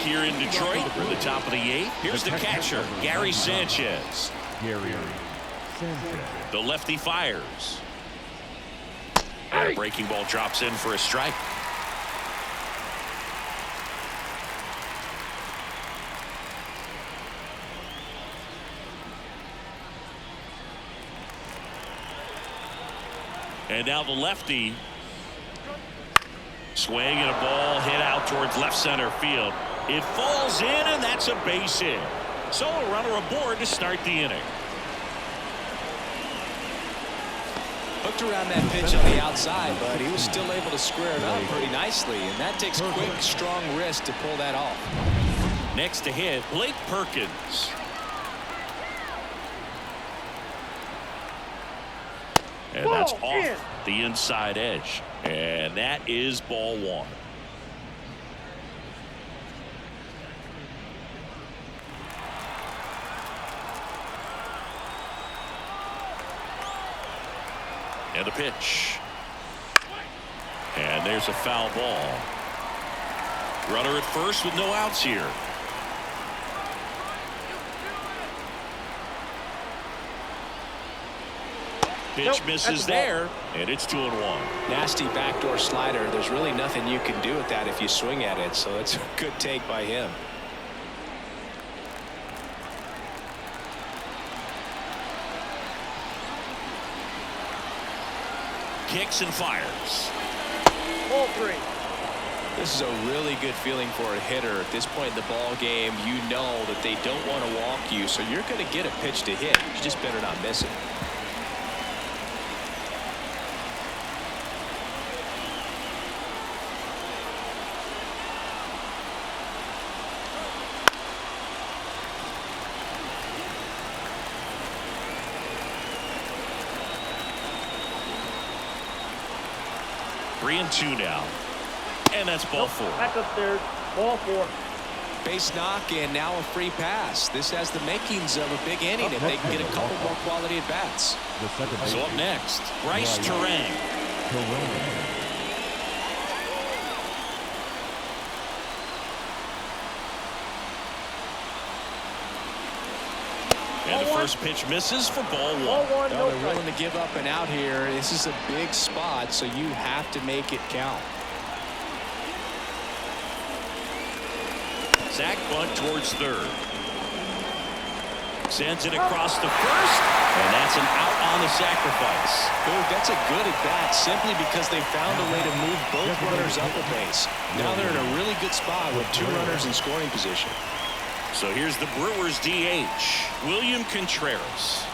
Here in Detroit for the top of the 8th. Here's the catcher, Gary Sanchez. The lefty fires. And a breaking ball drops in for a strike. And now the lefty. Swing and a ball hit out towards left center field. It falls in, and that's a base hit. So a runner aboard to start the inning. Hooked around that pitch on the outside, but he was still able to square it up pretty nicely, and that takes quick, strong wrist to pull that off. Next to hit, Blake Perkins. And that's off the inside edge. And that is ball 1. And the pitch. And there's a foul ball. Runner at first with no outs here. Pitch misses there, and it's 2-1. Nasty backdoor slider. There's really nothing you can do with that if you swing at it, so it's a good take by him. Kicks and fires. Ball 3. This is a really good feeling for a hitter. At this point in the ball game, you know that they don't want to walk you, so you're going to get a pitch to hit. You just better not miss it. 3-2 now. And that's ball four. Back upstairs. Ball four. Base knock and now a free pass. This has the makings of a big inning if they can get a couple more quality at bats. So up next, Bryce Terang. And the first pitch misses for ball one. Ball one, no They're willing to give up and out here. This is a big spot, so you have to make it count. Zach bunt towards third. Sends it across the first, and that's an out on the sacrifice. Ooh, that's a good at bat simply because they found a way to move both runners up a base. Now they're in a really good spot with two runners in scoring position. So here's the Brewers DH, William Contreras,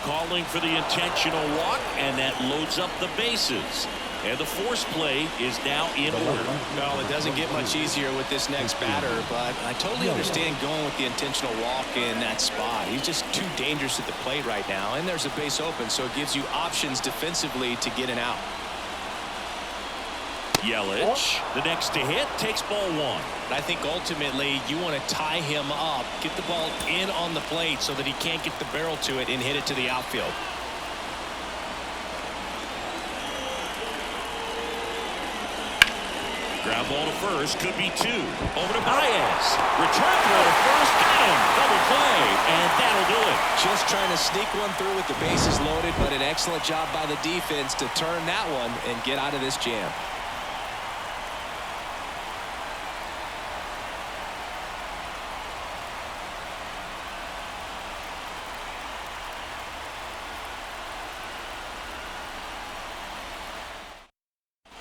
calling for the intentional walk, and that loads up the bases. And the force play is now in order. Well, it doesn't get much easier with this next batter, but I totally understand going with the intentional walk in that spot. He's just too dangerous at the plate right now, and there's a base open, so it gives you options defensively to get an out. Yelich, the next to hit, takes ball one. I think ultimately you want to tie him up, get the ball in on the plate so that he can't get the barrel to it and hit it to the outfield. Ground ball to first, could be two. Over to Baez. Return throw to first, got him. Double play, and that'll do it. Just trying to sneak one through with the bases loaded, but an excellent job by the defense to turn that one and get out of this jam.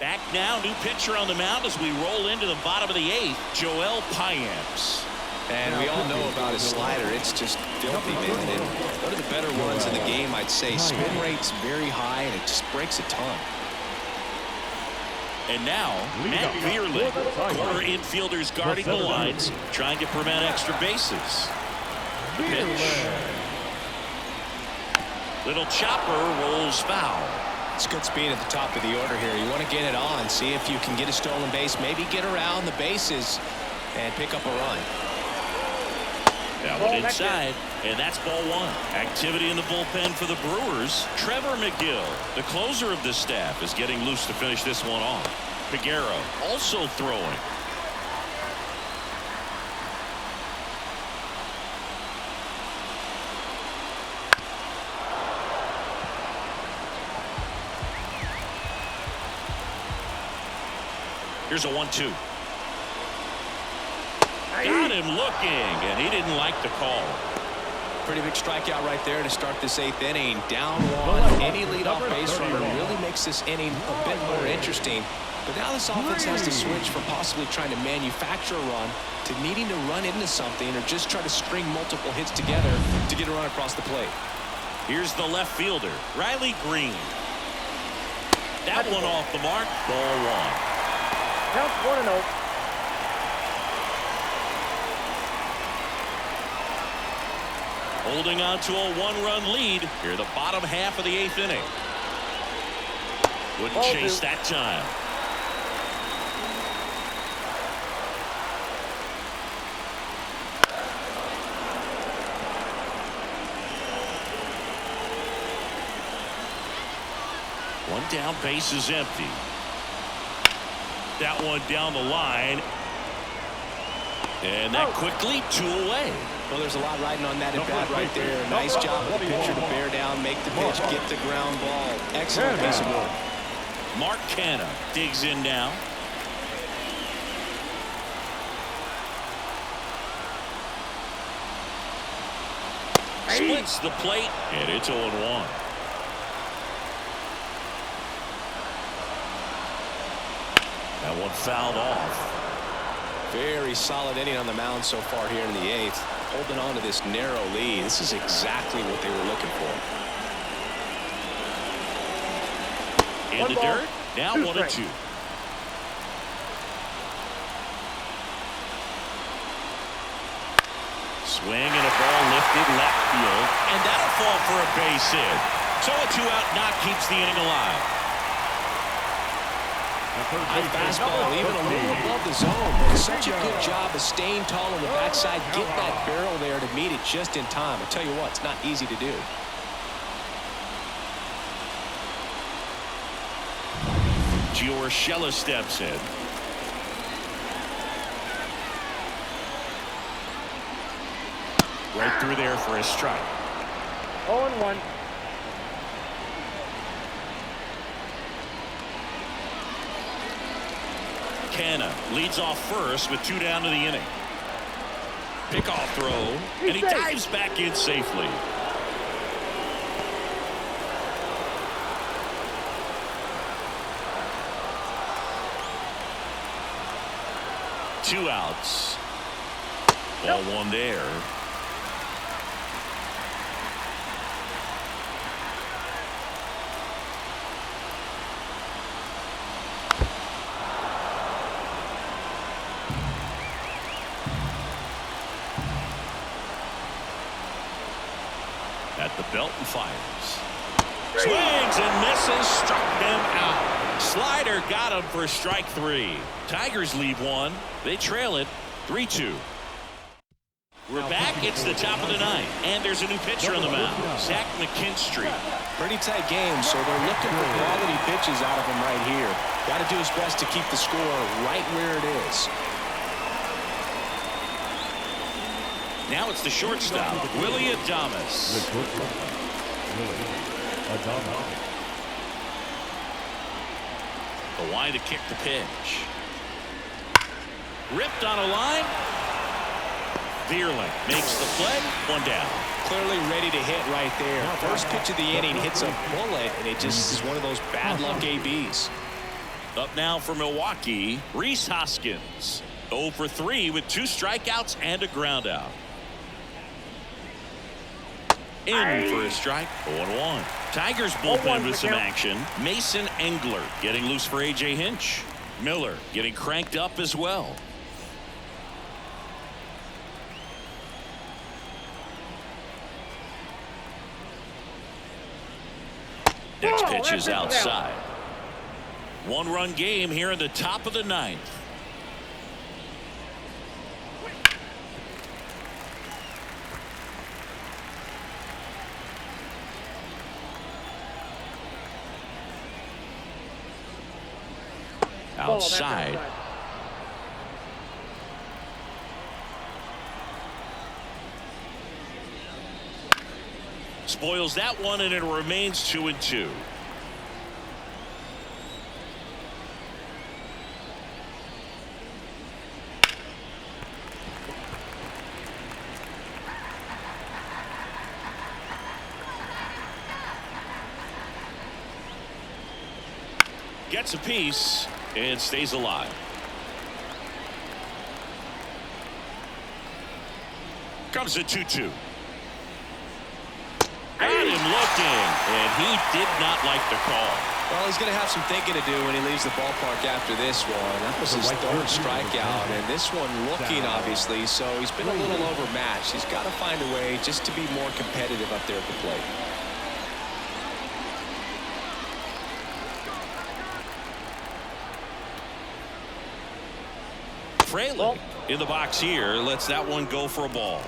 Back now, new pitcher on the mound as we roll into the bottom of the eighth, Joel Payamps. And we all know about his slider. It's just filthy, man. And one of the better ones in the game, I'd say. Spin rate's very high, and it just breaks a ton. And now, Matt Vierling, corner infielders guarding the lines, trying to prevent extra bases. The pitch. Little chopper rolls foul. It's good speed at the top of the order here. You want to get it on, see if you can get a stolen base, maybe get around the bases and pick up a run. That one inside, and that's ball one. Activity in the bullpen for the Brewers. Trevor McGill, the closer of the staff, is getting loose to finish this one off. Figueroa also throwing. Here's a 1-2. Got him looking, and he didn't like the call. Pretty big strikeout right there to start this eighth inning. Down one. Any leadoff base runner really makes this inning a bit more interesting. But now this offense has to switch from possibly trying to manufacture a run to needing to run into something or just try to string multiple hits together to get a run across the plate. Here's the left fielder, Riley Green. That one off the mark. Ball one. Count 1-0. Holding on to a one-run lead here, the bottom half of the eighth inning. Wouldn't chase that time. One down, base is empty. That one down the line. And that quickly, two away. Well, there's a lot riding on that at bat right there. Nice job of the pitcher to bear down, make the pitch, get the ground ball. Excellent piece of work. Mark Canha digs in now. Splits the plate, and it's 0-1. That one fouled off. Very solid inning on the mound so far here in the 8th. Holding on to this narrow lead. This is exactly what they were looking for. In the dirt. Now 1-2. Swing and a ball lifted left field. And that'll fall for a base hit. So a 2-out knock keeps the inning alive. High fastball, even a little above the zone. But such a good job of staying tall on the backside. Get that barrel there to meet it just in time. I tell you what, it's not easy to do. Giorgella steps in. Right through there for a strike. 0-1. Canna leads off first with 2 down to the inning. Pickoff throw, and he dives back in safely. Two outs. Ball one there. At the belt and fires. Swings and misses, struck them out. Slider got him for strike 3. Tigers lead 1. They trail it 3-2. We're back. It's the top of the 9th, and there's a new pitcher on the mound, Zach McKinstry. Pretty tight game, so they're looking for quality pitches out of him right here. Got to do his best to keep the score right where it is. Now it's the shortstop, Willie Adames. The line to kick the pitch. Ripped on a line. Vierling makes the play. 1 down. Clearly ready to hit right there. First pitch of the inning hits a bullet, and it just is one of those bad luck ABs. Up now for Milwaukee, Rhys Hoskins. 0 for 3 with 2 strikeouts and a ground out. In for a strike. 0-1. Tigers bullpen with some action. Mason Engler getting loose for A.J. Hinch. Miller getting cranked up as well. Next pitch is outside. 1-run game here in the top of the 9th. Outside. Spoils that one, and it remains 2-2. Gets a piece and stays alive. Comes a 2-2. Got him looking, and he did not like the call. Well, he's going to have some thinking to do when he leaves the ballpark after this one. That was his 3rd strikeout, and this one looking, obviously, so he's been a little overmatched. He's got to find a way just to be more competitive up there at the plate. Fraley in the box here lets that one go for a ball.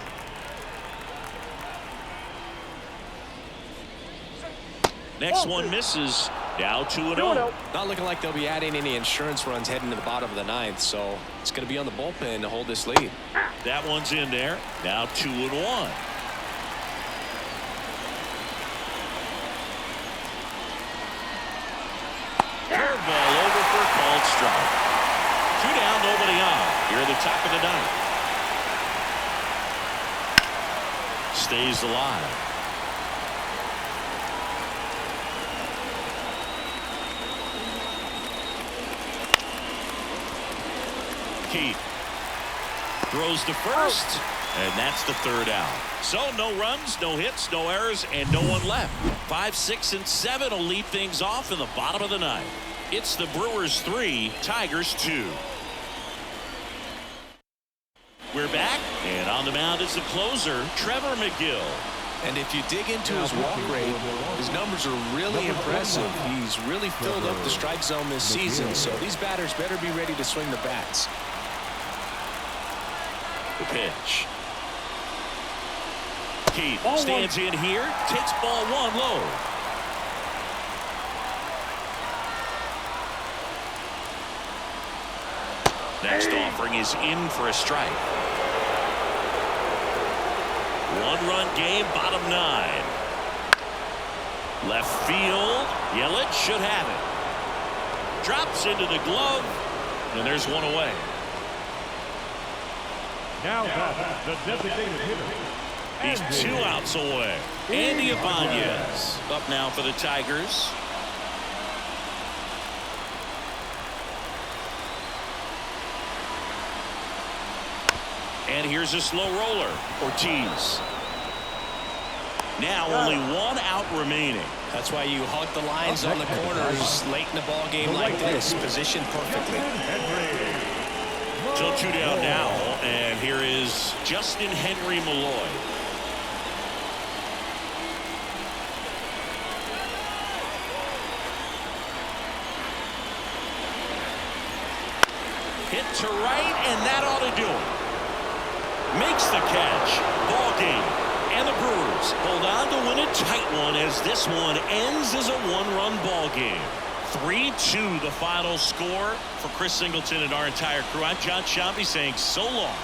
Next one misses. Now 2-0. Not looking like they'll be adding any insurance runs heading to the bottom of the 9th, so it's going to be on the bullpen to hold this lead. That one's in there. Now 2-1. Curveball over for a called strike. 2 down, nobody on. Here at the top of the 9th. Stays alive. Keith throws to first, and that's the third out. So no runs, no hits, no errors, and no one left. 5, 6, and 7 will lead things off in the bottom of the ninth. It's the Brewers 3, Tigers 2. We're back, and on the mound is the closer, Trevor McGill. And if you dig into his walk rate, his numbers are really impressive. He's really filled up the strike zone this season, so these batters better be ready to swing the bats. The pitch. Keith stands in here, takes ball 1 low. Next offering is in for a strike. 1-run game, bottom 9. Left field. Yelich should have it. Drops into the glove, and there's one away. Now back, the designated hitter. He's 2 outs away. Andy Ibanez up now for the Tigers. And here's a slow roller. Ortiz. Now only 1 out remaining. That's why you hug the lines on the corners late in the ball game like this. Positioned perfectly. So 2 down now, and here is Justin Henry Malloy. Hit to right, and that ought to do it. Makes the catch. Ball game. And the Brewers hold on to win a tight one as this one ends as a 1-run ball game. 3-2 the final score. For Chris Singleton and our entire crew, I'm John Shambi saying so long.